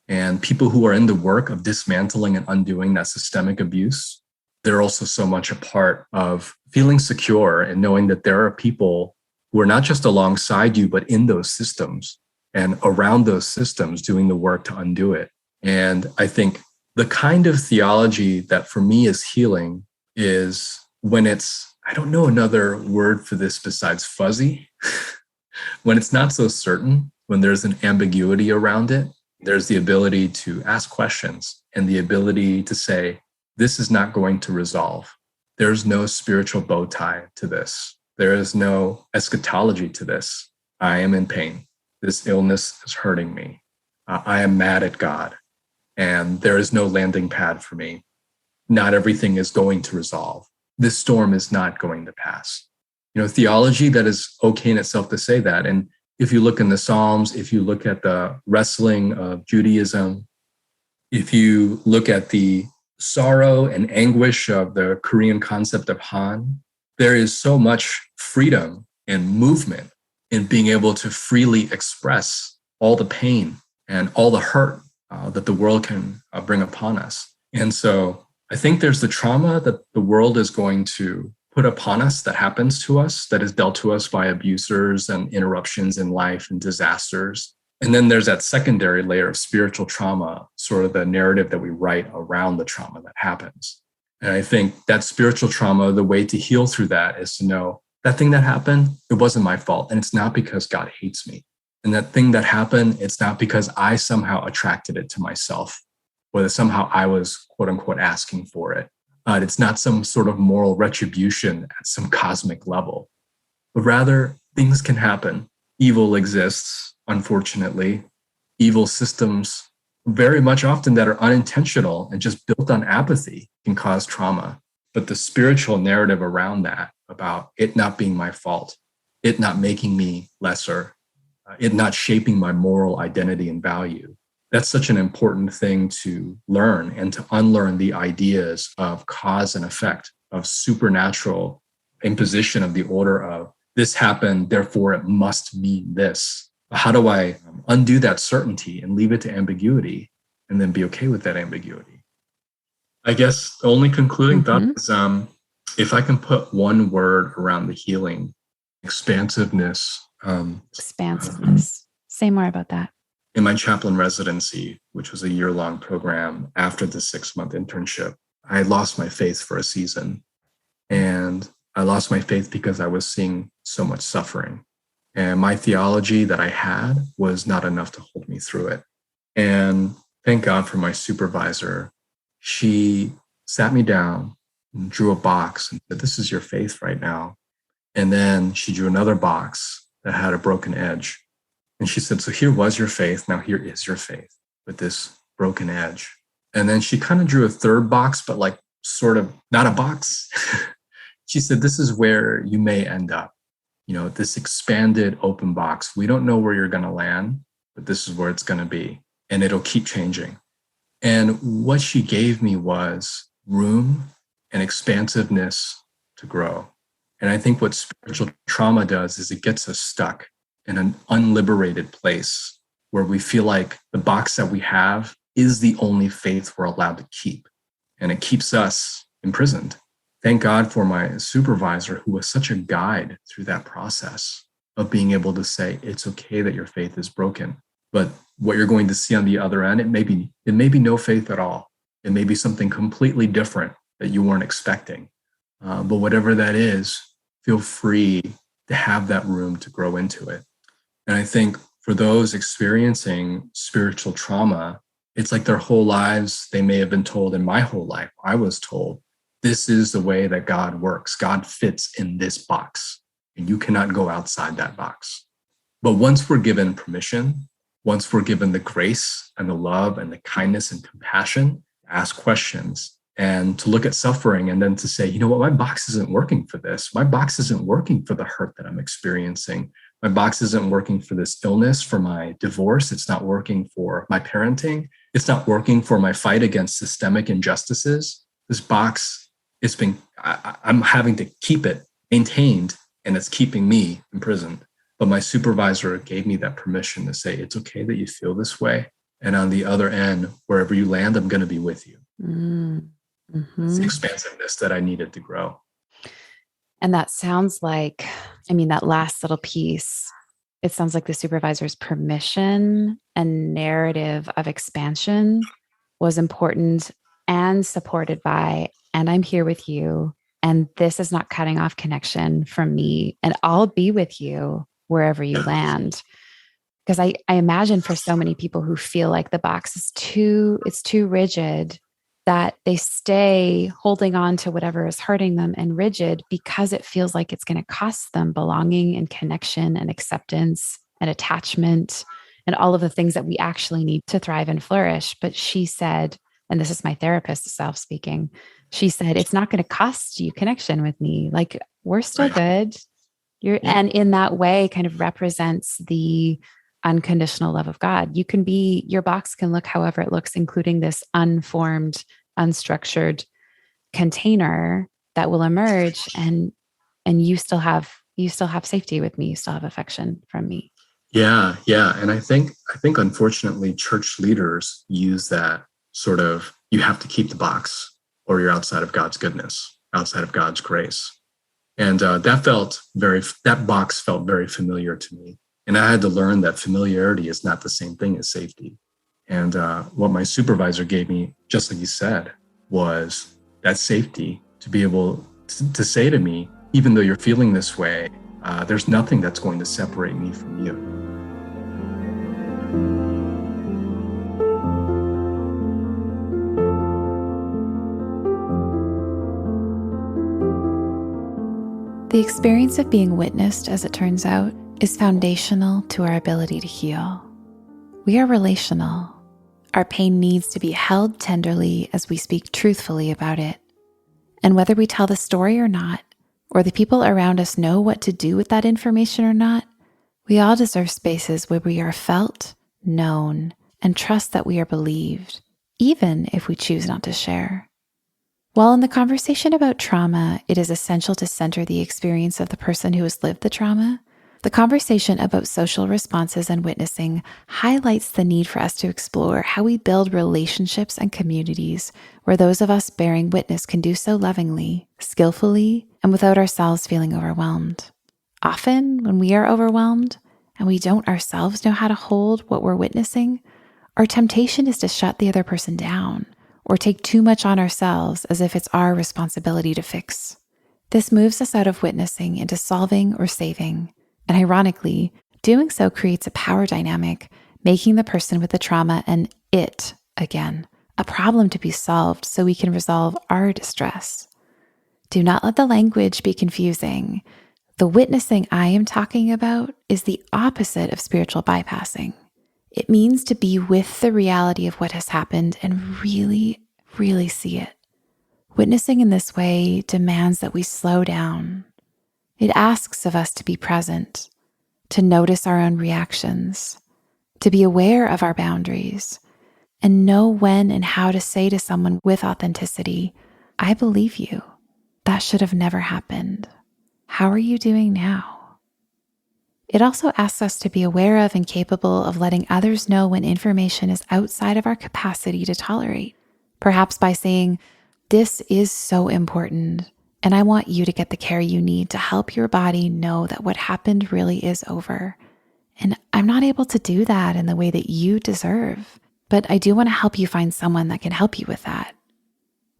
C: And people who are in the work of dismantling and undoing that systemic abuse, they're also so much a part of feeling secure and knowing that there are people who are not just alongside you, but in those systems and around those systems doing the work to undo it. And I think the kind of theology that for me is healing is when it's, I don't know another word for this besides fuzzy, when it's not so certain, when there's an ambiguity around it, there's the ability to ask questions and the ability to say, this is not going to resolve. There's no spiritual bow tie to this. There is no eschatology to this. I am in pain. This illness is hurting me. I am mad at God. And there is no landing pad for me. Not everything is going to resolve. This storm is not going to pass. Theology that is okay in itself to say that. And if you look in the Psalms, if you look at the wrestling of Judaism, if you look at the sorrow and anguish of the Korean concept of Han, there is so much freedom and movement in being able to freely express all the pain and all the hurt that the world can bring upon us. And so I think there's the trauma that the world is going to put upon us that happens to us, that is dealt to us by abusers and interruptions in life and disasters. And then there's that secondary layer of spiritual trauma, sort of the narrative that we write around the trauma that happens. And I think that spiritual trauma, the way to heal through that is to know that thing that happened, it wasn't my fault. And it's not because God hates me. And that thing that happened, it's not because I somehow attracted it to myself, or that somehow I was, quote unquote, asking for it. It's not some sort of moral retribution at some cosmic level, but rather things can happen. Evil exists, unfortunately. Evil systems, very much often that are unintentional and just built on apathy, can cause trauma. But the spiritual narrative around that, about it not being my fault, it not making me lesser, it not shaping my moral identity and value, that's such an important thing to learn and to unlearn the ideas of cause and effect, of supernatural imposition of the order of this happened, therefore it must mean this. How do I undo that certainty and leave it to ambiguity and then be okay with that ambiguity? I guess the only concluding thought is if I can put one word around the healing, expansiveness.
A: Expansiveness. Say more about that.
C: In my chaplain residency, which was a year-long program after the 6-month internship, I lost my faith for a season. And I lost my faith because I was seeing so much suffering. And my theology that I had was not enough to hold me through it. And thank God for my supervisor. She sat me down and drew a box and said, this is your faith right now. And then she drew another box that had a broken edge. And she said, so here was your faith. Now here is your faith with this broken edge. And then she kind of drew a third box, but like sort of not a box. She said, this is where you may end up. this expanded open box. We don't know where you're going to land, but this is where it's going to be. And it'll keep changing. And what she gave me was room and expansiveness to grow. And I think what spiritual trauma does is it gets us stuck in an unliberated place where we feel like the box that we have is the only faith we're allowed to keep. And it keeps us imprisoned. Thank God for my supervisor, who was such a guide through that process of being able to say, it's okay that your faith is broken. But what you're going to see on the other end, it may be no faith at all. It may be something completely different that you weren't expecting. But whatever that is, feel free to have that room to grow into it. And I think for those experiencing spiritual trauma, it's like their whole lives, they may have been told, in my whole life, I was told, this is the way that God works. God fits in this box, and you cannot go outside that box. But once we're given permission, once we're given the grace and the love and the kindness and compassion to ask questions and to look at suffering and then to say, you know what, my box isn't working for this. My box isn't working for the hurt that I'm experiencing. My box isn't working for this illness, for my divorce. It's not working for my parenting. It's not working for my fight against systemic injustices. This box, I'm having to keep it maintained, and it's keeping me imprisoned. But my supervisor gave me that permission to say, it's okay that you feel this way. And on the other end, wherever you land, I'm going to be with you. Mm-hmm. It's the expansiveness that I needed to grow.
A: And that sounds like, that last little piece, it sounds like the supervisor's permission and narrative of expansion was important and supported by, and I'm here with you, and this is not cutting off connection from me, and I'll be with you wherever you land. Because I imagine for so many people who feel like the box is too rigid, that they stay holding on to whatever is hurting them and rigid because it feels like it's going to cost them belonging and connection and acceptance and attachment and all of the things that we actually need to thrive and flourish. But she said, and this is my therapist self speaking, she said, it's not going to cost you connection with me. Like, we're still good. And in that way kind of represents the unconditional love of God. Your box can look however it looks, including this unformed, unstructured container that will emerge, and you still have safety with me. You still have affection from me.
C: Yeah. And I think unfortunately church leaders use that sort of, you have to keep the box or you're outside of God's goodness, outside of God's grace. And that box felt very familiar to me. And I had to learn that familiarity is not the same thing as safety. And what my supervisor gave me, just like you said, was that safety to be able to say to me, even though you're feeling this way, there's nothing that's going to separate me from you.
A: The experience of being witnessed, as it turns out, is foundational to our ability to heal. We are relational. Our pain needs to be held tenderly as we speak truthfully about it. And whether we tell the story or not, or the people around us know what to do with that information or not, we all deserve spaces where we are felt, known, and trust that we are believed, even if we choose not to share. While in the conversation about trauma, it is essential to center the experience of the person who has lived the trauma, the conversation about social responses and witnessing highlights the need for us to explore how we build relationships and communities where those of us bearing witness can do so lovingly, skillfully, and without ourselves feeling overwhelmed. Often, when we are overwhelmed and we don't ourselves know how to hold what we're witnessing, our temptation is to shut the other person down or take too much on ourselves as if it's our responsibility to fix. This moves us out of witnessing into solving or saving. And ironically, doing so creates a power dynamic, making the person with the trauma an it again, a problem to be solved so we can resolve our distress. Do not let the language be confusing. The witnessing I am talking about is the opposite of spiritual bypassing. It means to be with the reality of what has happened and really, really see it. Witnessing in this way demands that we slow down. It asks of us to be present, to notice our own reactions, to be aware of our boundaries, and know when and how to say to someone with authenticity, I believe you. That should have never happened. How are you doing now? It also asks us to be aware of and capable of letting others know when information is outside of our capacity to tolerate. Perhaps by saying, this is so important, and I want you to get the care you need to help your body know that what happened really is over. And I'm not able to do that in the way that you deserve, but I do want to help you find someone that can help you with that.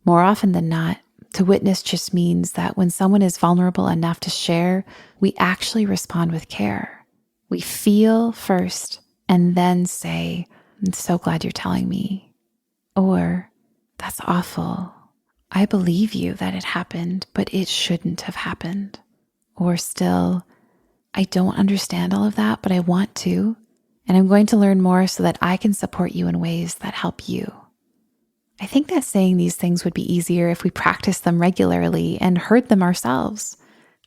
A: More often than not, to witness just means that when someone is vulnerable enough to share, we actually respond with care. We feel first and then say, I'm so glad you're telling me. Or, that's awful. I believe you that it happened, but it shouldn't have happened. Or still, I don't understand all of that, but I want to, and I'm going to learn more so that I can support you in ways that help you. I think that saying these things would be easier if we practiced them regularly and heard them ourselves.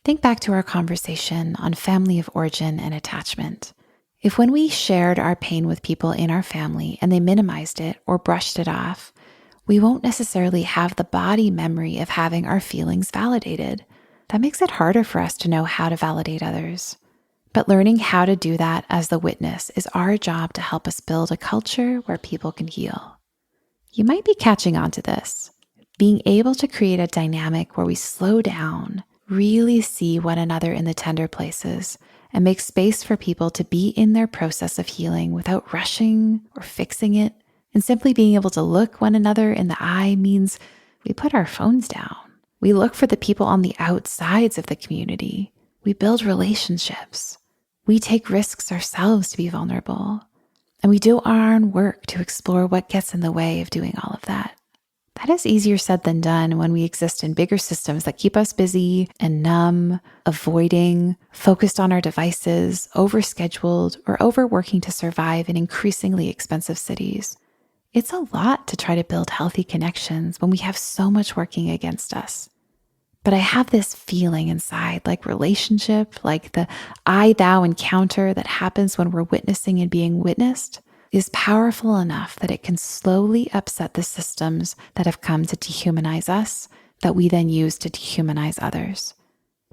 A: Think back to our conversation on family of origin and attachment. If when we shared our pain with people in our family and they minimized it or brushed it off, we won't necessarily have the body memory of having our feelings validated. That makes it harder for us to know how to validate others. But learning how to do that as the witness is our job to help us build a culture where people can heal. You might be catching on to this. Being able to create a dynamic where we slow down, really see one another in the tender places, and make space for people to be in their process of healing without rushing or fixing it, and simply being able to look one another in the eye means we put our phones down. We look for the people on the outsides of the community. We build relationships. We take risks ourselves to be vulnerable. And we do our own work to explore what gets in the way of doing all of that. That is easier said than done when we exist in bigger systems that keep us busy and numb, avoiding, focused on our devices, overscheduled, or overworking to survive in increasingly expensive cities. It's a lot to try to build healthy connections when we have so much working against us. But I have this feeling inside, like relationship, like the I-thou encounter that happens when we're witnessing and being witnessed, is powerful enough that it can slowly upset the systems that have come to dehumanize us, that we then use to dehumanize others.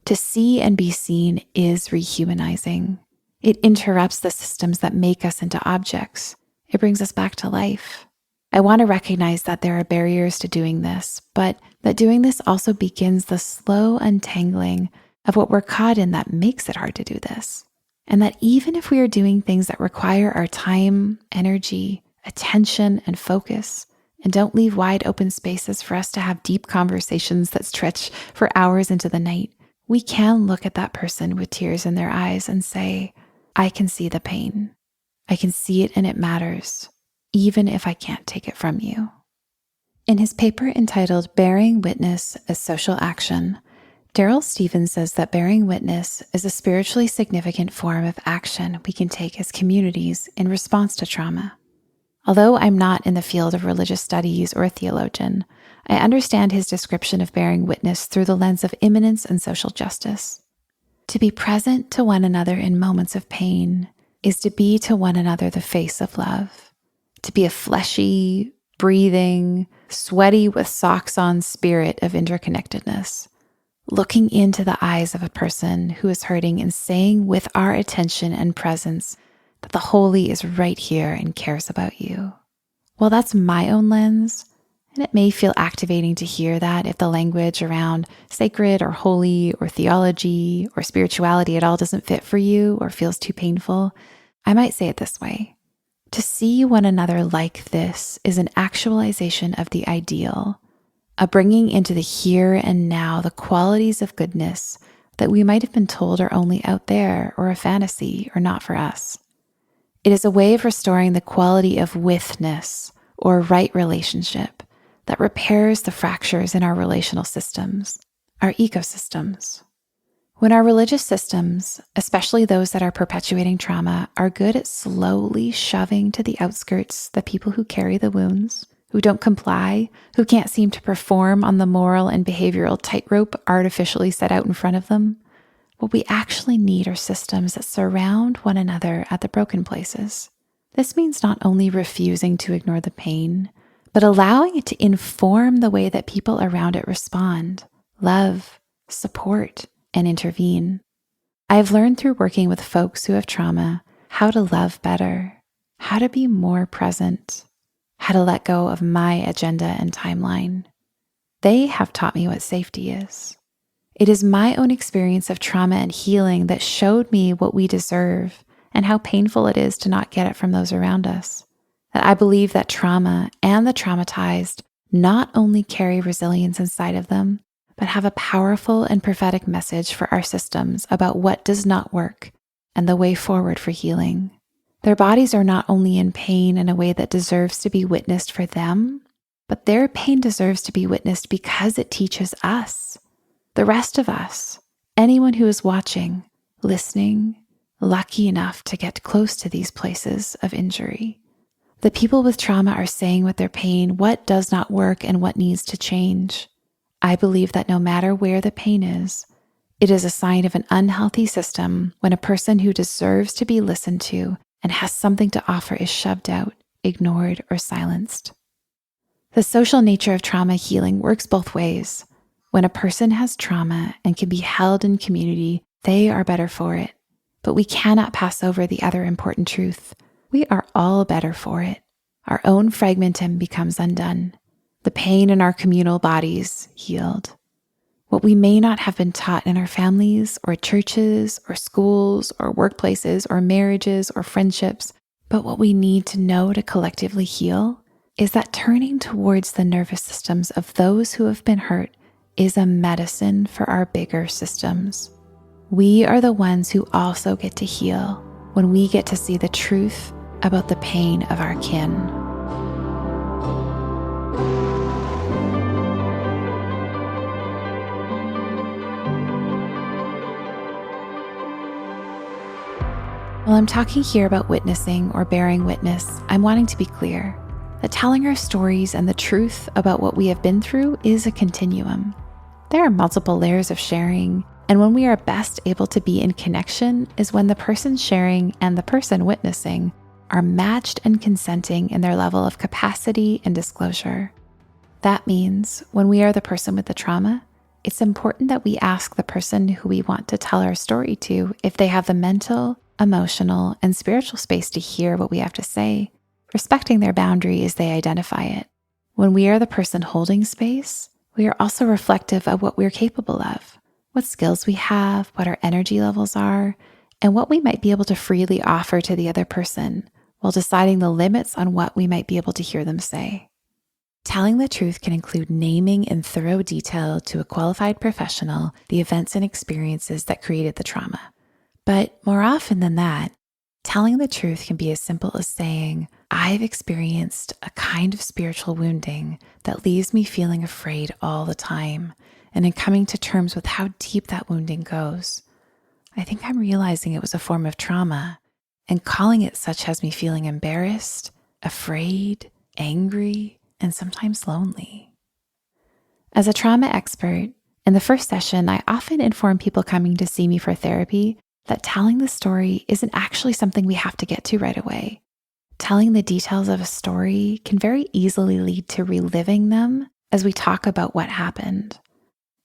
A: To see and be seen is rehumanizing. It interrupts the systems that make us into objects. It brings us back to life. I want to recognize that there are barriers to doing this, but that doing this also begins the slow untangling of what we're caught in that makes it hard to do this. And that even if we are doing things that require our time, energy, attention, and focus, and don't leave wide open spaces for us to have deep conversations that stretch for hours into the night, we can look at that person with tears in their eyes and say, I can see the pain. I can see it and it matters, even if I can't take it from you. In his paper entitled Bearing Witness as Social Action, Daryl Stevens says that bearing witness is a spiritually significant form of action we can take as communities in response to trauma. Although I'm not in the field of religious studies or a theologian, I understand his description of bearing witness through the lens of immanence and social justice. To be present to one another in moments of pain is to be to one another the face of love. To be a fleshy, breathing, sweaty with socks on spirit of interconnectedness. Looking into the eyes of a person who is hurting and saying with our attention and presence that the holy is right here and cares about you. Well, that's my own lens, and it may feel activating to hear that if the language around sacred or holy or theology or spirituality at all doesn't fit for you or feels too painful, I might say it this way. To see one another like this is an actualization of the ideal, a bringing into the here and now the qualities of goodness that we might have been told are only out there or a fantasy or not for us. It is a way of restoring the quality of withness or right relationship that repairs the fractures in our relational systems, our ecosystems. When our religious systems, especially those that are perpetuating trauma, are good at slowly shoving to the outskirts the people who carry the wounds, who don't comply, who can't seem to perform on the moral and behavioral tightrope artificially set out in front of them, What we actually need are systems that surround one another at the broken places. This means not only refusing to ignore the pain, but allowing it to inform the way that people around it respond, love, support, and intervene. I've learned through working with folks who have trauma how to love better, how to be more present, how to let go of my agenda and timeline. They have taught me what safety is. It is my own experience of trauma and healing that showed me what we deserve and how painful it is to not get it from those around us. That I believe that trauma and the traumatized not only carry resilience inside of them, but have a powerful and prophetic message for our systems about what does not work and the way forward for healing. Their bodies are not only in pain in a way that deserves to be witnessed for them, but their pain deserves to be witnessed because it teaches us, the rest of us, anyone who is watching, listening, lucky enough to get close to these places of injury. The people with trauma are saying with their pain what does not work and what needs to change. I believe that no matter where the pain is, it is a sign of an unhealthy system when a person who deserves to be listened to and has something to offer is shoved out, ignored, or silenced. The social nature of trauma healing works both ways. When a person has trauma and can be held in community, they are better for it. But we cannot pass over the other important truth. We are all better for it. Our own fragmentum becomes undone. The pain in our communal bodies healed. What we may not have been taught in our families or churches or schools or workplaces or marriages or friendships, but what we need to know to collectively heal is that turning towards the nervous systems of those who have been hurt is a medicine for our bigger systems. We are the ones who also get to heal when we get to see the truth about the pain of our kin. While I'm talking here about witnessing or bearing witness, I'm wanting to be clear that telling our stories and the truth about what we have been through is a continuum. There are multiple layers of sharing, and when we are best able to be in connection is when the person sharing and the person witnessing are matched and consenting in their level of capacity and disclosure. That means when we are the person with the trauma, it's important that we ask the person who we want to tell our story to if they have the mental, emotional, and spiritual space to hear what we have to say, respecting their boundary as they identify it. When we are the person holding space, we are also reflective of what we're capable of, what skills we have, what our energy levels are, and what we might be able to freely offer to the other person, while deciding the limits on what we might be able to hear them say. Telling the truth can include naming in thorough detail to a qualified professional the events and experiences that created the trauma. But more often than that, telling the truth can be as simple as saying, I've experienced a kind of spiritual wounding that leaves me feeling afraid all the time, and in coming to terms with how deep that wounding goes. I think I'm realizing it was a form of trauma, and calling it such has me feeling embarrassed, afraid, angry, and sometimes lonely. As a trauma expert, in the first session, I often inform people coming to see me for therapy that telling the story isn't actually something we have to get to right away. Telling the details of a story can very easily lead to reliving them as we talk about what happened.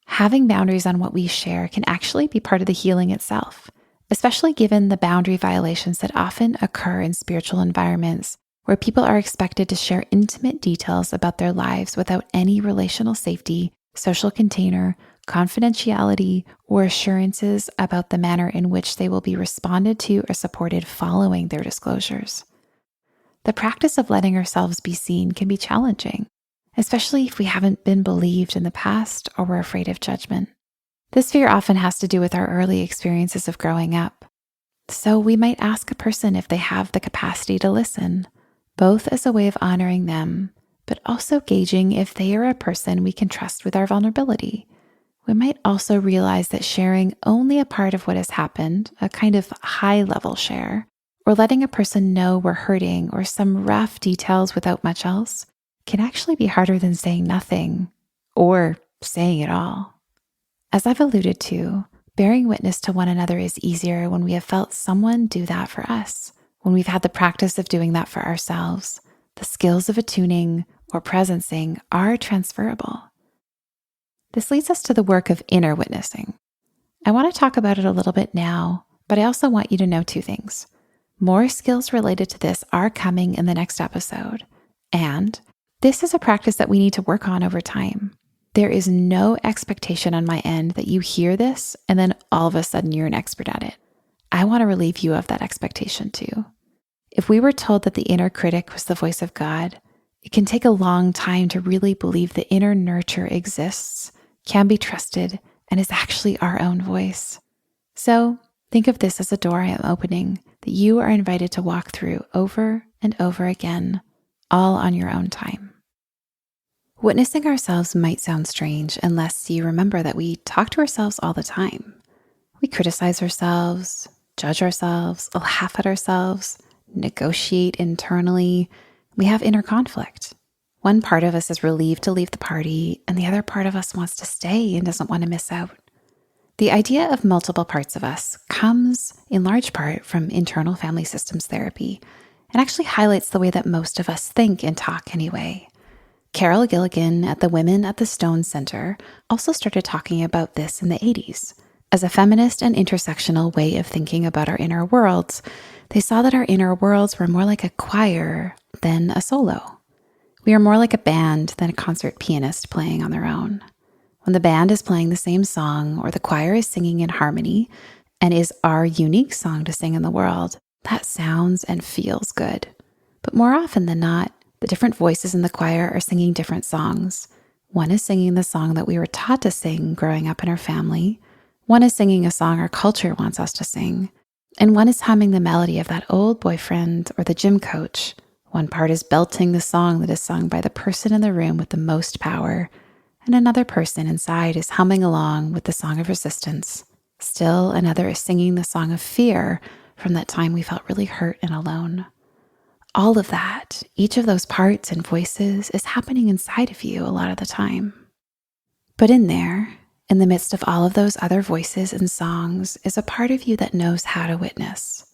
A: Having boundaries on what we share can actually be part of the healing itself, especially given the boundary violations that often occur in spiritual environments where people are expected to share intimate details about their lives without any relational safety, social container, confidentiality, or assurances about the manner in which they will be responded to or supported following their disclosures. The practice of letting ourselves be seen can be challenging, especially if we haven't been believed in the past or we're afraid of judgment. This fear often has to do with our early experiences of growing up. So we might ask a person if they have the capacity to listen, both as a way of honoring them, but also gauging if they are a person we can trust with our vulnerability. We might also realize that sharing only a part of what has happened, a kind of high-level share, or letting a person know we're hurting or some rough details without much else, can actually be harder than saying nothing or saying it all. As I've alluded to, Bearing witness to one another is easier when we have felt someone do that for us, when we've had the practice of doing that for ourselves. The skills of attuning or presencing are transferable. This leads us to the work of inner witnessing. I want to talk about it a little bit now, but I also want you to know two things. More skills related to this are coming in the next episode, and this is a practice that we need to work on over time. There is no expectation on my end that you hear this and then all of a sudden you're an expert at it. I want to relieve you of that expectation too. If we were told that the inner critic was the voice of God, it can take a long time to really believe the inner nurture exists, can be trusted, and is actually our own voice. So think of this as a door I am opening that you are invited to walk through over and over again, all on your own time. Witnessing ourselves might sound strange unless you remember that we talk to ourselves all the time. We criticize ourselves, judge ourselves, laugh at ourselves, negotiate internally. We have inner conflict. One part of us is relieved to leave the party, and the other part of us wants to stay and doesn't want to miss out. The idea of multiple parts of us comes in large part from internal family systems therapy and actually highlights the way that most of us think and talk anyway. Carol Gilligan at the Women at the Stone Center also started talking about this in the 80s. As a feminist and intersectional way of thinking about our inner worlds, they saw that our inner worlds were more like a choir than a solo. We are more like a band than a concert pianist playing on their own. When the band is playing the same song or the choir is singing in harmony and is our unique song to sing in the world, that sounds and feels good. But more often than not, the different voices in the choir are singing different songs. One is singing the song that we were taught to sing growing up in our family. One is singing a song our culture wants us to sing. And one is humming the melody of that old boyfriend or the gym coach. One part is belting the song that is sung by the person in the room with the most power. And another person inside is humming along with the song of resistance. Still another is singing the song of fear from that time we felt really hurt and alone. All of that, each of those parts and voices is happening inside of you a lot of the time. But in there, in the midst of all of those other voices and songs, is a part of you that knows how to witness.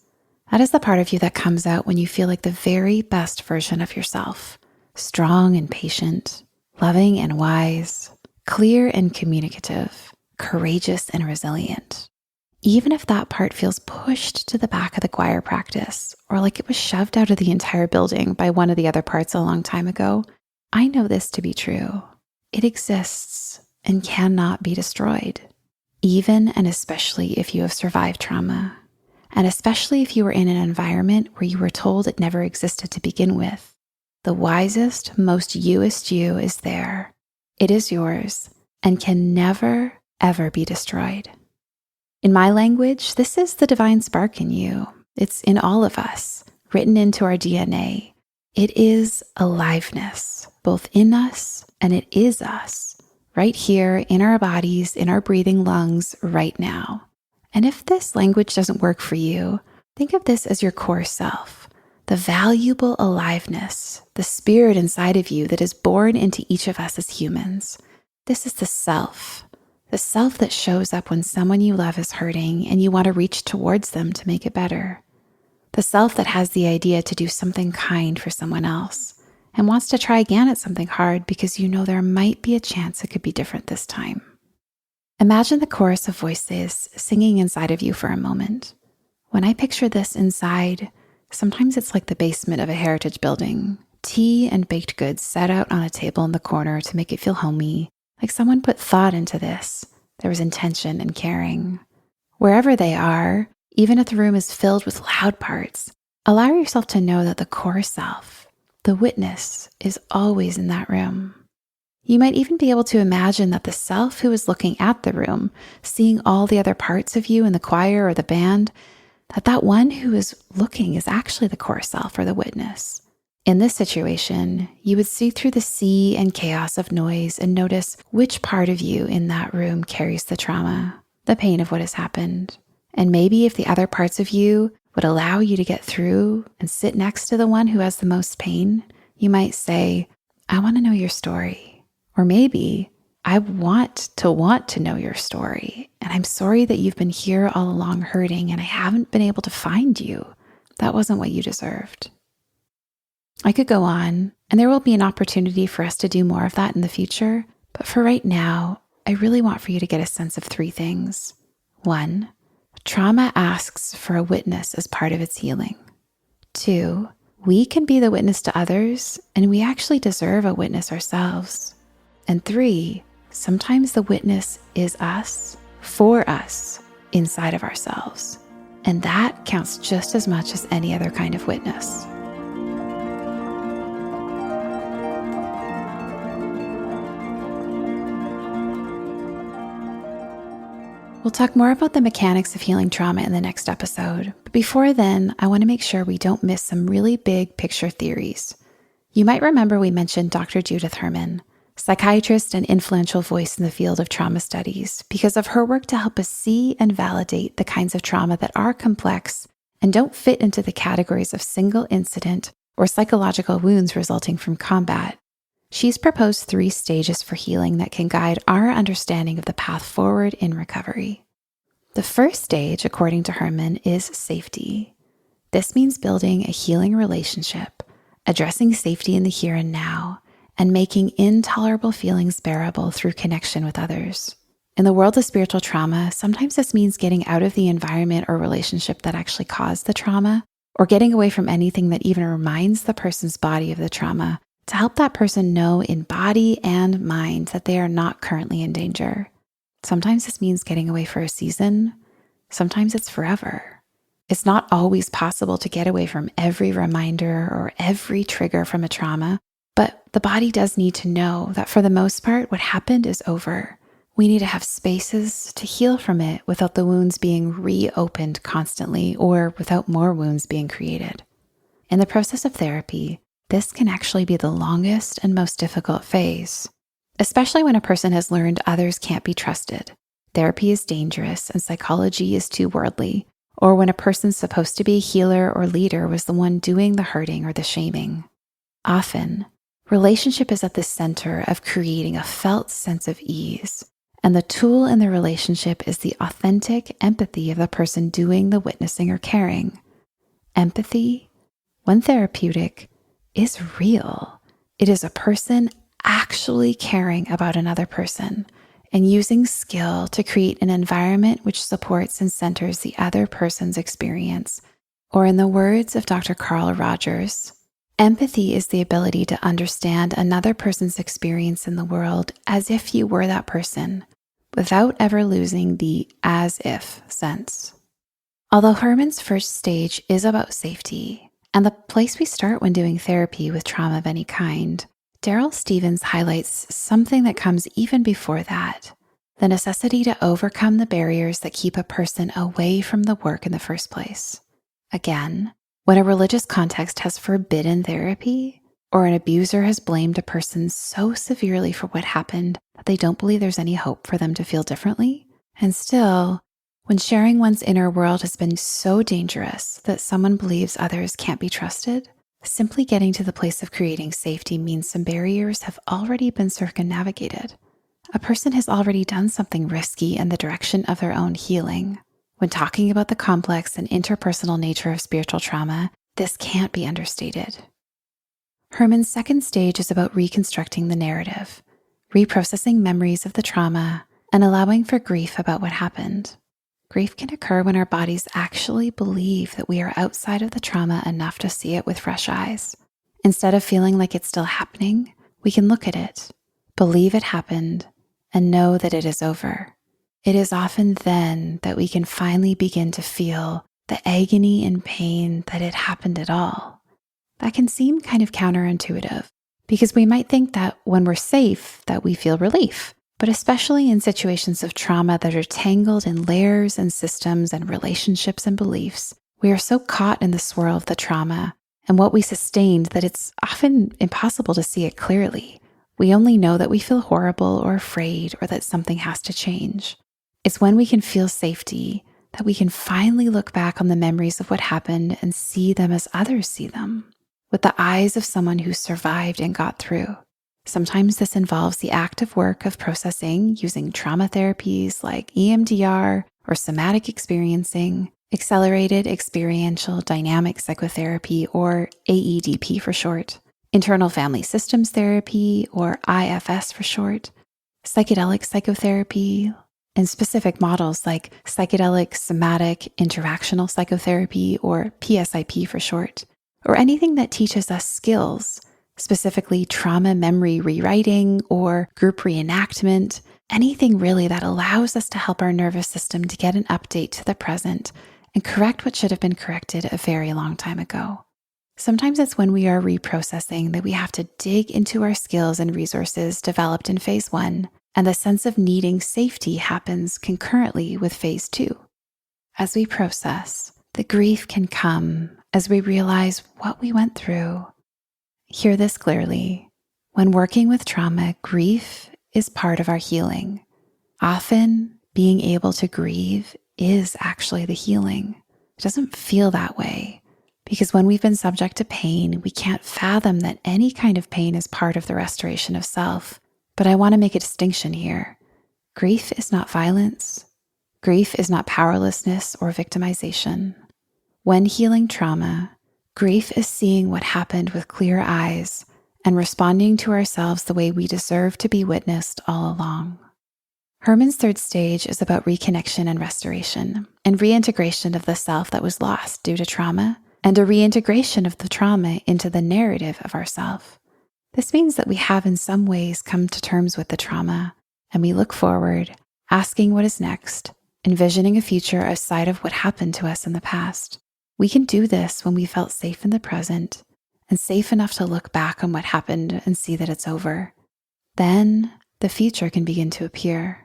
A: That is the part of you that comes out when you feel like the very best version of yourself, strong and patient, loving and wise, clear and communicative, courageous and resilient. Even if that part feels pushed to the back of the choir practice, or like it was shoved out of the entire building by one of the other parts a long time ago, I know this to be true. It exists and cannot be destroyed, even and especially if you have survived trauma, and especially if you were in an environment where you were told it never existed to begin with. The wisest, most youest you is there. It is yours and can never, ever be destroyed. In my language, this is the divine spark in you. It's in all of us, written into our DNA. It is aliveness, both in us and it is us, right here in our bodies, in our breathing lungs, right now. And if this language doesn't work for you, think of this as your core self, the valuable aliveness, the spirit inside of you that is born into each of us as humans. This is the self that shows up when someone you love is hurting and you want to reach towards them to make it better. The self that has the idea to do something kind for someone else and wants to try again at something hard because you know there might be a chance it could be different this time. Imagine the chorus of voices singing inside of you for a moment. When I picture this inside, sometimes it's like the basement of a heritage building, tea and baked goods set out on a table in the corner to make it feel homey, like someone put thought into this. There was intention and caring. Wherever they are, even if the room is filled with loud parts, allow yourself to know that the core self, the witness, is always in that room. You might even be able to imagine that the self who is looking at the room, seeing all the other parts of you in the choir or the band, that one who is looking is actually the core self or the witness. In this situation, you would see through the sea and chaos of noise and notice which part of you in that room carries the trauma, the pain of what has happened. And maybe if the other parts of you would allow you to get through and sit next to the one who has the most pain, you might say, I want to know your story. Or maybe, I want to know your story. And I'm sorry that you've been here all along hurting and I haven't been able to find you. That wasn't what you deserved. I could go on, and there will be an opportunity for us to do more of that in the future. But for right now, I really want for you to get a sense of 3 things. 1, trauma asks for a witness as part of its healing. 2, we can be the witness to others, and we actually deserve a witness ourselves. And 3, sometimes the witness is us, for us, inside of ourselves. And that counts just as much as any other kind of witness. We'll talk more about the mechanics of healing trauma in the next episode, but before then, I want to make sure we don't miss some really big picture theories. You might remember we mentioned Dr. Judith Herman, psychiatrist and influential voice in the field of trauma studies, because of her work to help us see and validate the kinds of trauma that are complex and don't fit into the categories of single incident or psychological wounds resulting from combat. She's proposed 3 stages for healing that can guide our understanding of the path forward in recovery. The first stage, according to Herman, is safety. This means building a healing relationship, addressing safety in the here and now, and making intolerable feelings bearable through connection with others. In the world of spiritual trauma, sometimes this means getting out of the environment or relationship that actually caused the trauma, or getting away from anything that even reminds the person's body of the trauma, to help that person know in body and mind that they are not currently in danger. Sometimes this means getting away for a season. Sometimes it's forever. It's not always possible to get away from every reminder or every trigger from a trauma, but the body does need to know that for the most part, what happened is over. We need to have spaces to heal from it without the wounds being reopened constantly or without more wounds being created. In the process of therapy, this can actually be the longest and most difficult phase, especially when a person has learned others can't be trusted, therapy is dangerous and psychology is too worldly, or when a person's supposed to be a healer or leader was the one doing the hurting or the shaming. Often, relationship is at the center of creating a felt sense of ease, and the tool in the relationship is the authentic empathy of the person doing the witnessing or caring. Empathy, when therapeutic, is real. It is a person actually caring about another person and using skill to create an environment which supports and centers the other person's experience. Or in the words of Dr. Carl Rogers, empathy is the ability to understand another person's experience in the world as if you were that person, without ever losing the as if sense. Although Herman's first stage is about safety, and the place we start when doing therapy with trauma of any kind, Daryl Stevens highlights something that comes even before that, the necessity to overcome the barriers that keep a person away from the work in the first place. Again, when a religious context has forbidden therapy, or an abuser has blamed a person so severely for what happened that they don't believe there's any hope for them to feel differently, and still, when sharing one's inner world has been so dangerous that someone believes others can't be trusted, simply getting to the place of creating safety means some barriers have already been circumnavigated. A person has already done something risky in the direction of their own healing. When talking about the complex and interpersonal nature of spiritual trauma, this can't be understated. Herman's second stage is about reconstructing the narrative, reprocessing memories of the trauma, and allowing for grief about what happened. Grief can occur when our bodies actually believe that we are outside of the trauma enough to see it with fresh eyes. Instead of feeling like it's still happening, we can look at it, believe it happened, and know that it is over. It is often then that we can finally begin to feel the agony and pain that it happened at all. That can seem kind of counterintuitive, because we might think that when we're safe, that we feel relief. But especially in situations of trauma that are tangled in layers and systems and relationships and beliefs, we are so caught in the swirl of the trauma and what we sustained that it's often impossible to see it clearly. We only know that we feel horrible or afraid or that something has to change. It's when we can feel safety that we can finally look back on the memories of what happened and see them as others see them, with the eyes of someone who survived and got through. Sometimes this involves the active work of processing using trauma therapies like EMDR or somatic experiencing, accelerated experiential dynamic psychotherapy or AEDP for short, internal family systems therapy or IFS for short, psychedelic psychotherapy, and specific models like psychedelic somatic interactional psychotherapy or PSIP for short, or anything that teaches us skills, specifically trauma memory rewriting or group reenactment, anything really that allows us to help our nervous system to get an update to the present and correct what should have been corrected a very long time ago. Sometimes it's when we are reprocessing that we have to dig into our skills and resources developed in phase 1, and the sense of needing safety happens concurrently with phase 2. As we process, the grief can come as we realize what we went through. Hear this clearly. When working with trauma, grief is part of our healing. Often, being able to grieve is actually the healing. It doesn't feel that way because when we've been subject to pain, we can't fathom that any kind of pain is part of the restoration of self. But I want to make a distinction here. Grief is not violence. Grief is not powerlessness or victimization. When healing trauma, grief is seeing what happened with clear eyes and responding to ourselves the way we deserve to be witnessed all along. Herman's third stage is about reconnection and restoration, and reintegration of the self that was lost due to trauma, and a reintegration of the trauma into the narrative of ourself. This means that we have in some ways come to terms with the trauma, and we look forward, asking what is next, envisioning a future outside of what happened to us in the past. We can do this when we felt safe in the present and safe enough to look back on what happened and see that it's over. Then the future can begin to appear.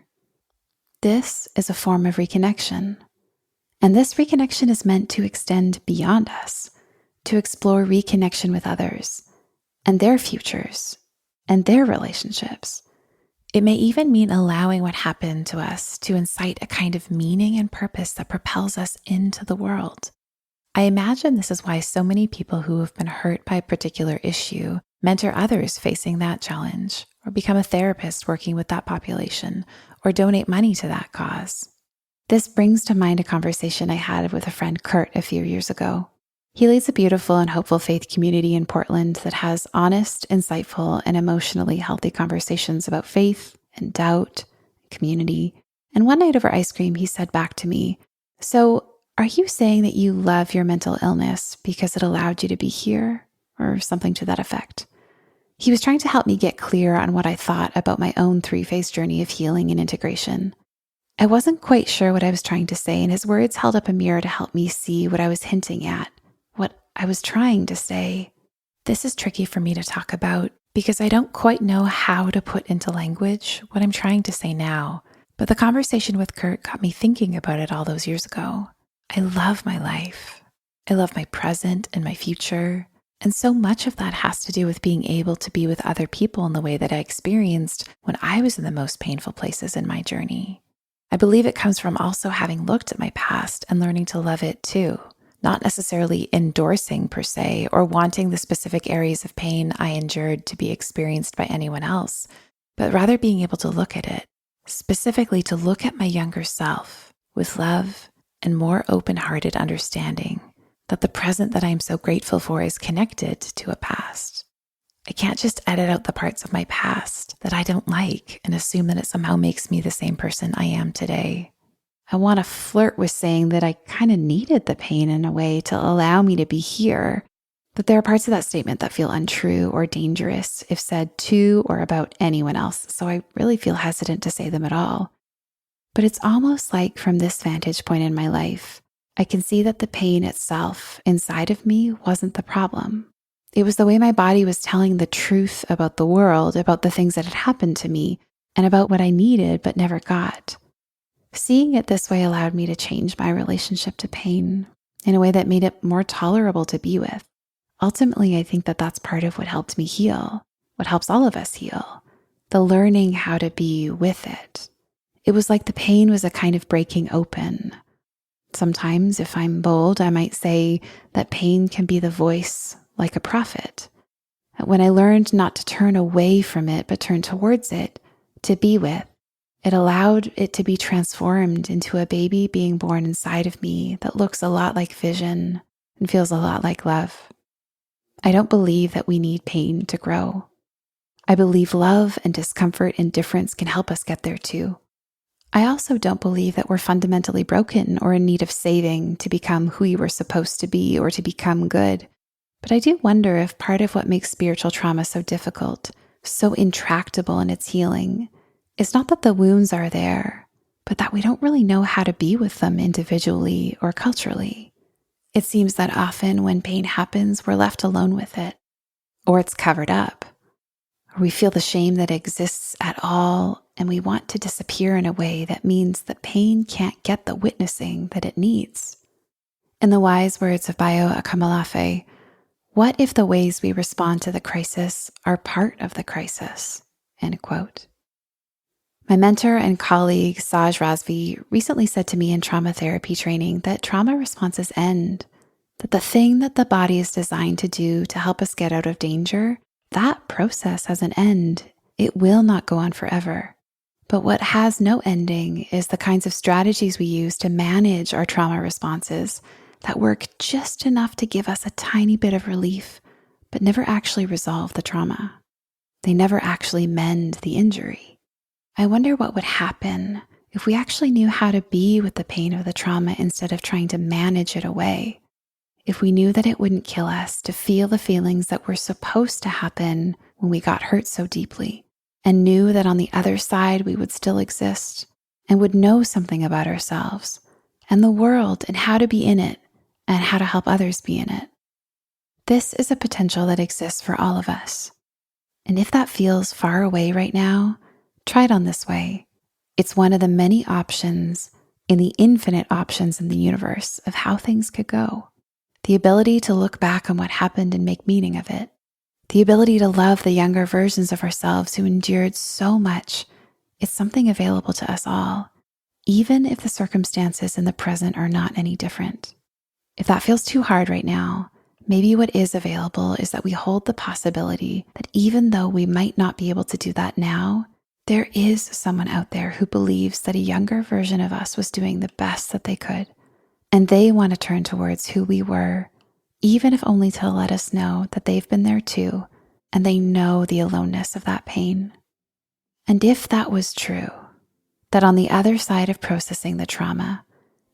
A: This is a form of reconnection. And this reconnection is meant to extend beyond us, to explore reconnection with others and their futures and their relationships. It may even mean allowing what happened to us to incite a kind of meaning and purpose that propels us into the world. I imagine this is why so many people who have been hurt by a particular issue mentor others facing that challenge, or become a therapist working with that population, or donate money to that cause. This brings to mind a conversation I had with a friend, Kurt, a few years ago. He leads a beautiful and hopeful faith community in Portland that has honest, insightful, and emotionally healthy conversations about faith and doubt, community. And one night over ice cream, he said back to me, "So, are you saying that you love your mental illness because it allowed you to be here?" Or something to that effect. He was trying to help me get clear on what I thought about my own 3-phase journey of healing and integration. I wasn't quite sure what I was trying to say, and his words held up a mirror to help me see what I was hinting at, what I was trying to say. This is tricky for me to talk about because I don't quite know how to put into language what I'm trying to say now, but the conversation with Kurt got me thinking about it all those years ago. I love my life. I love my present and my future. And so much of that has to do with being able to be with other people in the way that I experienced when I was in the most painful places in my journey. I believe it comes from also having looked at my past and learning to love it too, not necessarily endorsing per se or wanting the specific areas of pain I endured to be experienced by anyone else, but rather being able to look at it, specifically to look at my younger self with love and more open-hearted understanding that the present that I'm so grateful for is connected to a past. I can't just edit out the parts of my past that I don't like and assume that it somehow makes me the same person I am today. I want to flirt with saying that I kind of needed the pain in a way to allow me to be here, but there are parts of that statement that feel untrue or dangerous if said to or about anyone else, so I really feel hesitant to say them at all. But it's almost like from this vantage point in my life, I can see that the pain itself inside of me wasn't the problem. It was the way my body was telling the truth about the world, about the things that had happened to me, and about what I needed but never got. Seeing it this way allowed me to change my relationship to pain in a way that made it more tolerable to be with. Ultimately, I think that that's part of what helped me heal, what helps all of us heal, the learning how to be with it. It was like the pain was a kind of breaking open. Sometimes, if I'm bold, I might say that pain can be the voice like a prophet When I learned not to turn away from it, but turn towards it, to be with, it allowed it to be transformed into a baby being born inside of me that looks a lot like vision and feels a lot like love. I don't believe that we need pain to grow. I believe love and discomfort and difference can help us get there too. I also don't believe that we're fundamentally broken or in need of saving to become who we were supposed to be or to become good. But I do wonder if part of what makes spiritual trauma so difficult, so intractable in its healing, is not that the wounds are there, but that we don't really know how to be with them individually or culturally. It seems that often when pain happens, we're left alone with it, or it's covered up, or we feel the shame that exists at all, and we want to disappear in a way that means that pain can't get the witnessing that it needs. In the wise words of Bayo Akamalafe, what if the ways we respond to the crisis are part of the crisis? End quote. My mentor and colleague, Saj Razvi, recently said to me in trauma therapy training that trauma responses end, that the thing that the body is designed to do to help us get out of danger, that process has an end. It will not go on forever. But what has no ending is the kinds of strategies we use to manage our trauma responses that work just enough to give us a tiny bit of relief, but never actually resolve the trauma. They never actually mend the injury. I wonder what would happen if we actually knew how to be with the pain of the trauma instead of trying to manage it away. If we knew that it wouldn't kill us to feel the feelings that were supposed to happen when we got hurt so deeply, and knew that on the other side we would still exist and would know something about ourselves and the world and how to be in it and how to help others be in it. This is a potential that exists for all of us. And if that feels far away right now, try it on this way. It's one of the many options in the infinite options in the universe of how things could go. The ability to look back on what happened and make meaning of it. The ability to love the younger versions of ourselves who endured so much. It's something available to us all, even if the circumstances in the present are not any different. If that feels too hard right now, maybe what is available is that we hold the possibility that even though we might not be able to do that now, there is someone out there who believes that a younger version of us was doing the best that they could, and they want to turn towards who we were, even if only to let us know that they've been there too, and they know the aloneness of that pain. And if that was true, that on the other side of processing the trauma,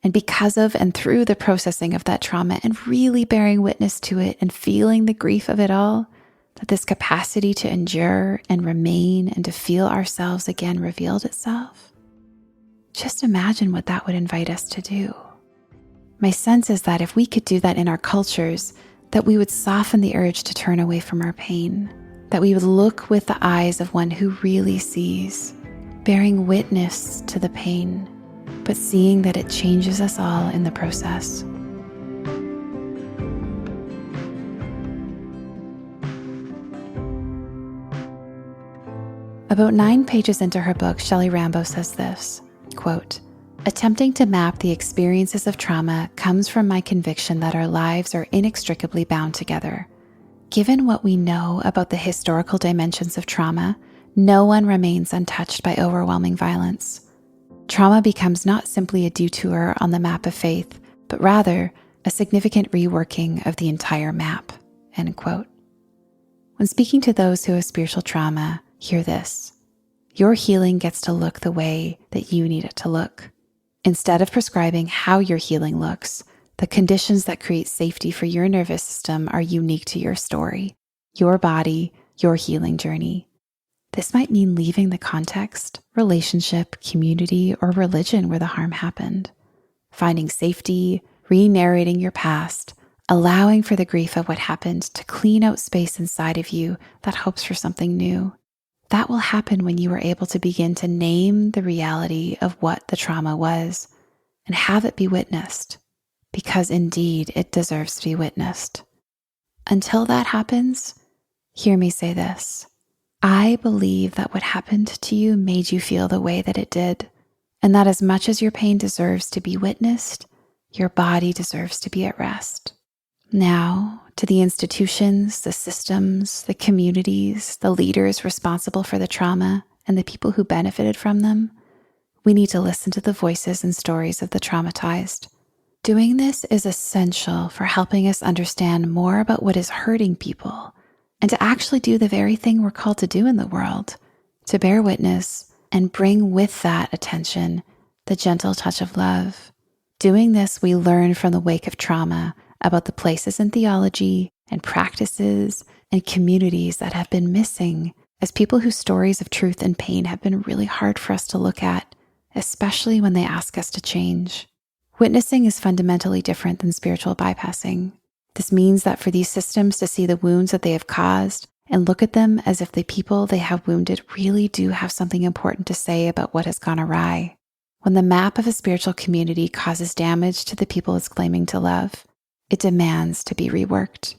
A: and because of and through the processing of that trauma and really bearing witness to it and feeling the grief of it all, that this capacity to endure and remain and to feel ourselves again revealed itself. Just imagine what that would invite us to do. My sense is that if we could do that in our cultures, that we would soften the urge to turn away from our pain, that we would look with the eyes of one who really sees, bearing witness to the pain, but seeing that it changes us all in the process. About 9 pages into her book, Shelley Rambo says this, quote, "Attempting to map the experiences of trauma comes from my conviction that our lives are inextricably bound together. Given what we know about the historical dimensions of trauma, no one remains untouched by overwhelming violence. Trauma becomes not simply a detour on the map of faith, but rather a significant reworking of the entire map." End quote. When speaking to those who have spiritual trauma, hear this. Your healing gets to look the way that you need it to look. Instead of prescribing how your healing looks, the conditions that create safety for your nervous system are unique to your story, your body, your healing journey. This might mean leaving the context, relationship, community, or religion where the harm happened. Finding safety, re-narrating your past, allowing for the grief of what happened to clean out space inside of you that hopes for something new. That will happen when you are able to begin to name the reality of what the trauma was and have it be witnessed, because indeed it deserves to be witnessed. Until that happens, hear me say this. I believe that what happened to you made you feel the way that it did, and that as much as your pain deserves to be witnessed, your body deserves to be at rest. Now, to the institutions, the systems, the communities, the leaders responsible for the trauma, and the people who benefited from them, we need to listen to the voices and stories of the traumatized. Doing this is essential for helping us understand more about what is hurting people and to actually do the very thing we're called to do in the world, to bear witness and bring with that attention the gentle touch of love. Doing this, we learn from the wake of trauma about the places in theology and practices and communities that have been missing as people whose stories of truth and pain have been really hard for us to look at, especially when they ask us to change. Witnessing is fundamentally different than spiritual bypassing. This means that for these systems to see the wounds that they have caused and look at them as if the people they have wounded really do have something important to say about what has gone awry. When the map of a spiritual community causes damage to the people it's claiming to love, it demands to be reworked.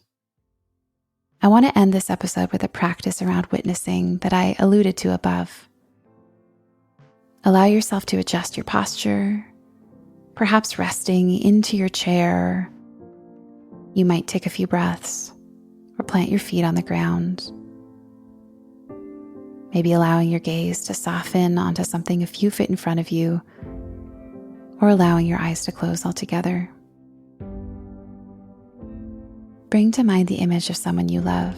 A: I want to end this episode with a practice around witnessing that I alluded to above. Allow yourself to adjust your posture, perhaps resting into your chair. You might take a few breaths or plant your feet on the ground. Maybe allowing your gaze to soften onto something a few feet in front of you, or allowing your eyes to close altogether. Bring to mind the image of someone you love.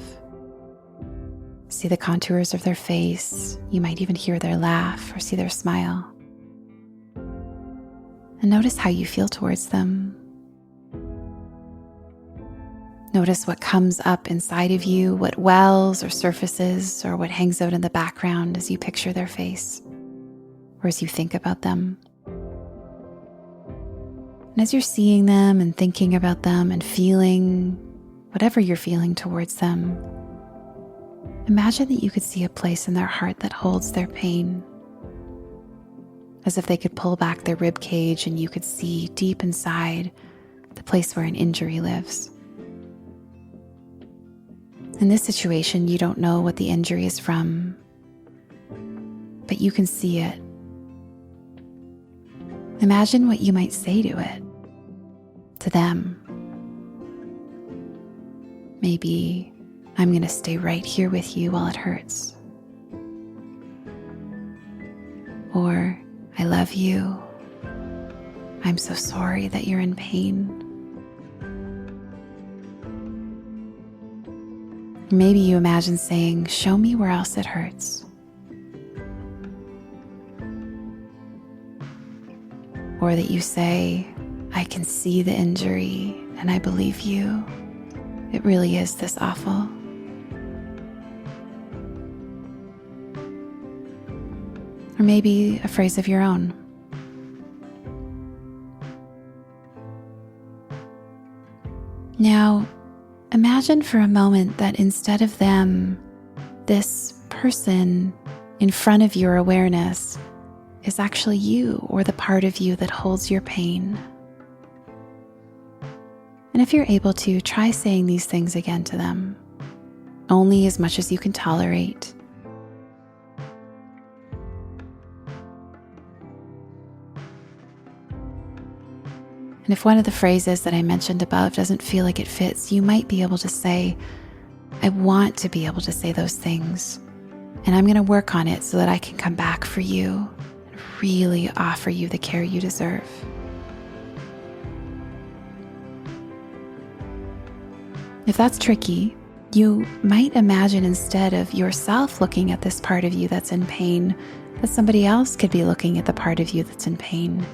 A: See the contours of their face. You might even hear their laugh or see their smile. And notice how you feel towards them. Notice what comes up inside of you, what wells or surfaces, or what hangs out in the background as you picture their face, or as you think about them. And as you're seeing them and thinking about them and feeling whatever you're feeling towards them, imagine that you could see a place in their heart that holds their pain, as if they could pull back their rib cage and you could see deep inside the place where an injury lives. In this situation, you don't know what the injury is from, but you can see it. Imagine what you might say to it, to them. Maybe, "I'm going to stay right here with you while it hurts." Or, "I love you. I'm so sorry that you're in pain." Maybe you imagine saying, "Show me where else it hurts." Or that you say, "I can see the injury and I believe you. It really is this awful." Or maybe a phrase of your own. Now, imagine for a moment that instead of them, this person in front of your awareness is actually you, or the part of you that holds your pain. And if you're able to, try saying these things again to them, only as much as you can tolerate. And if one of the phrases that I mentioned above doesn't feel like it fits, you might be able to say, "I want to be able to say those things, and I'm going to work on it so that I can come back for you and really offer you the care you deserve." If that's tricky, you might imagine instead of yourself looking at this part of you that's in pain, that somebody else could be looking at the part of you that's in pain.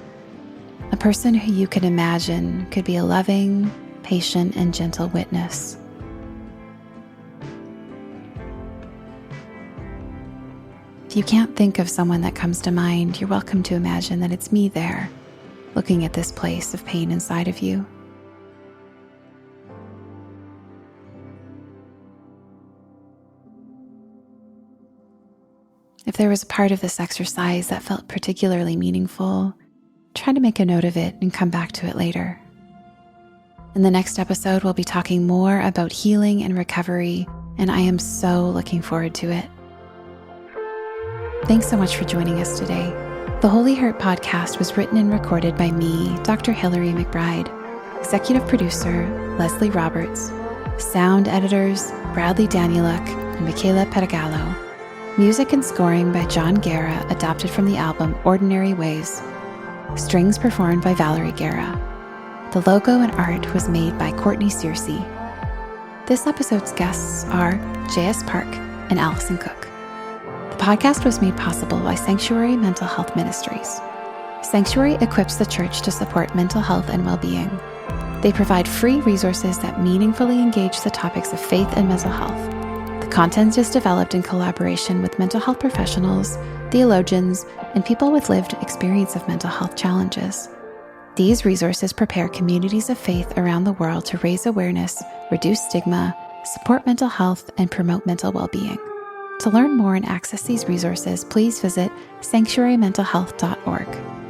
A: A person who you can imagine could be a loving, patient, and gentle witness. If you can't think of someone that comes to mind, you're welcome to imagine that it's me there, looking at this place of pain inside of you. If there was a part of this exercise that felt particularly meaningful, try to make a note of it and come back to it later. In the next episode, we'll be talking more about healing and recovery, and I am so looking forward to it. Thanks so much for joining us today. The Holy Hurt podcast was written and recorded by me, Dr. Hilary McBride, executive producer, Leslie Roberts, Sound editors Bradley Danyluk and Micaela Peragallo. Music and scoring by John Guerra, adapted from the album Ordinary Ways. Strings performed by Valerie Guerra. The logo and art was made by Courtney Searcy. This episode's guests are J.S. Park and Alison Cook. The podcast was made possible by Sanctuary Mental Health Ministries. Sanctuary equips the church to support mental health and well-being. They provide free resources that meaningfully engage the topics of faith and mental health. The content is developed in collaboration with mental health professionals, theologians, and people with lived experience of mental health challenges. These resources prepare communities of faith around the world to raise awareness, reduce stigma, support mental health, and promote mental well-being. To learn more and access these resources, please visit sanctuarymentalhealth.org.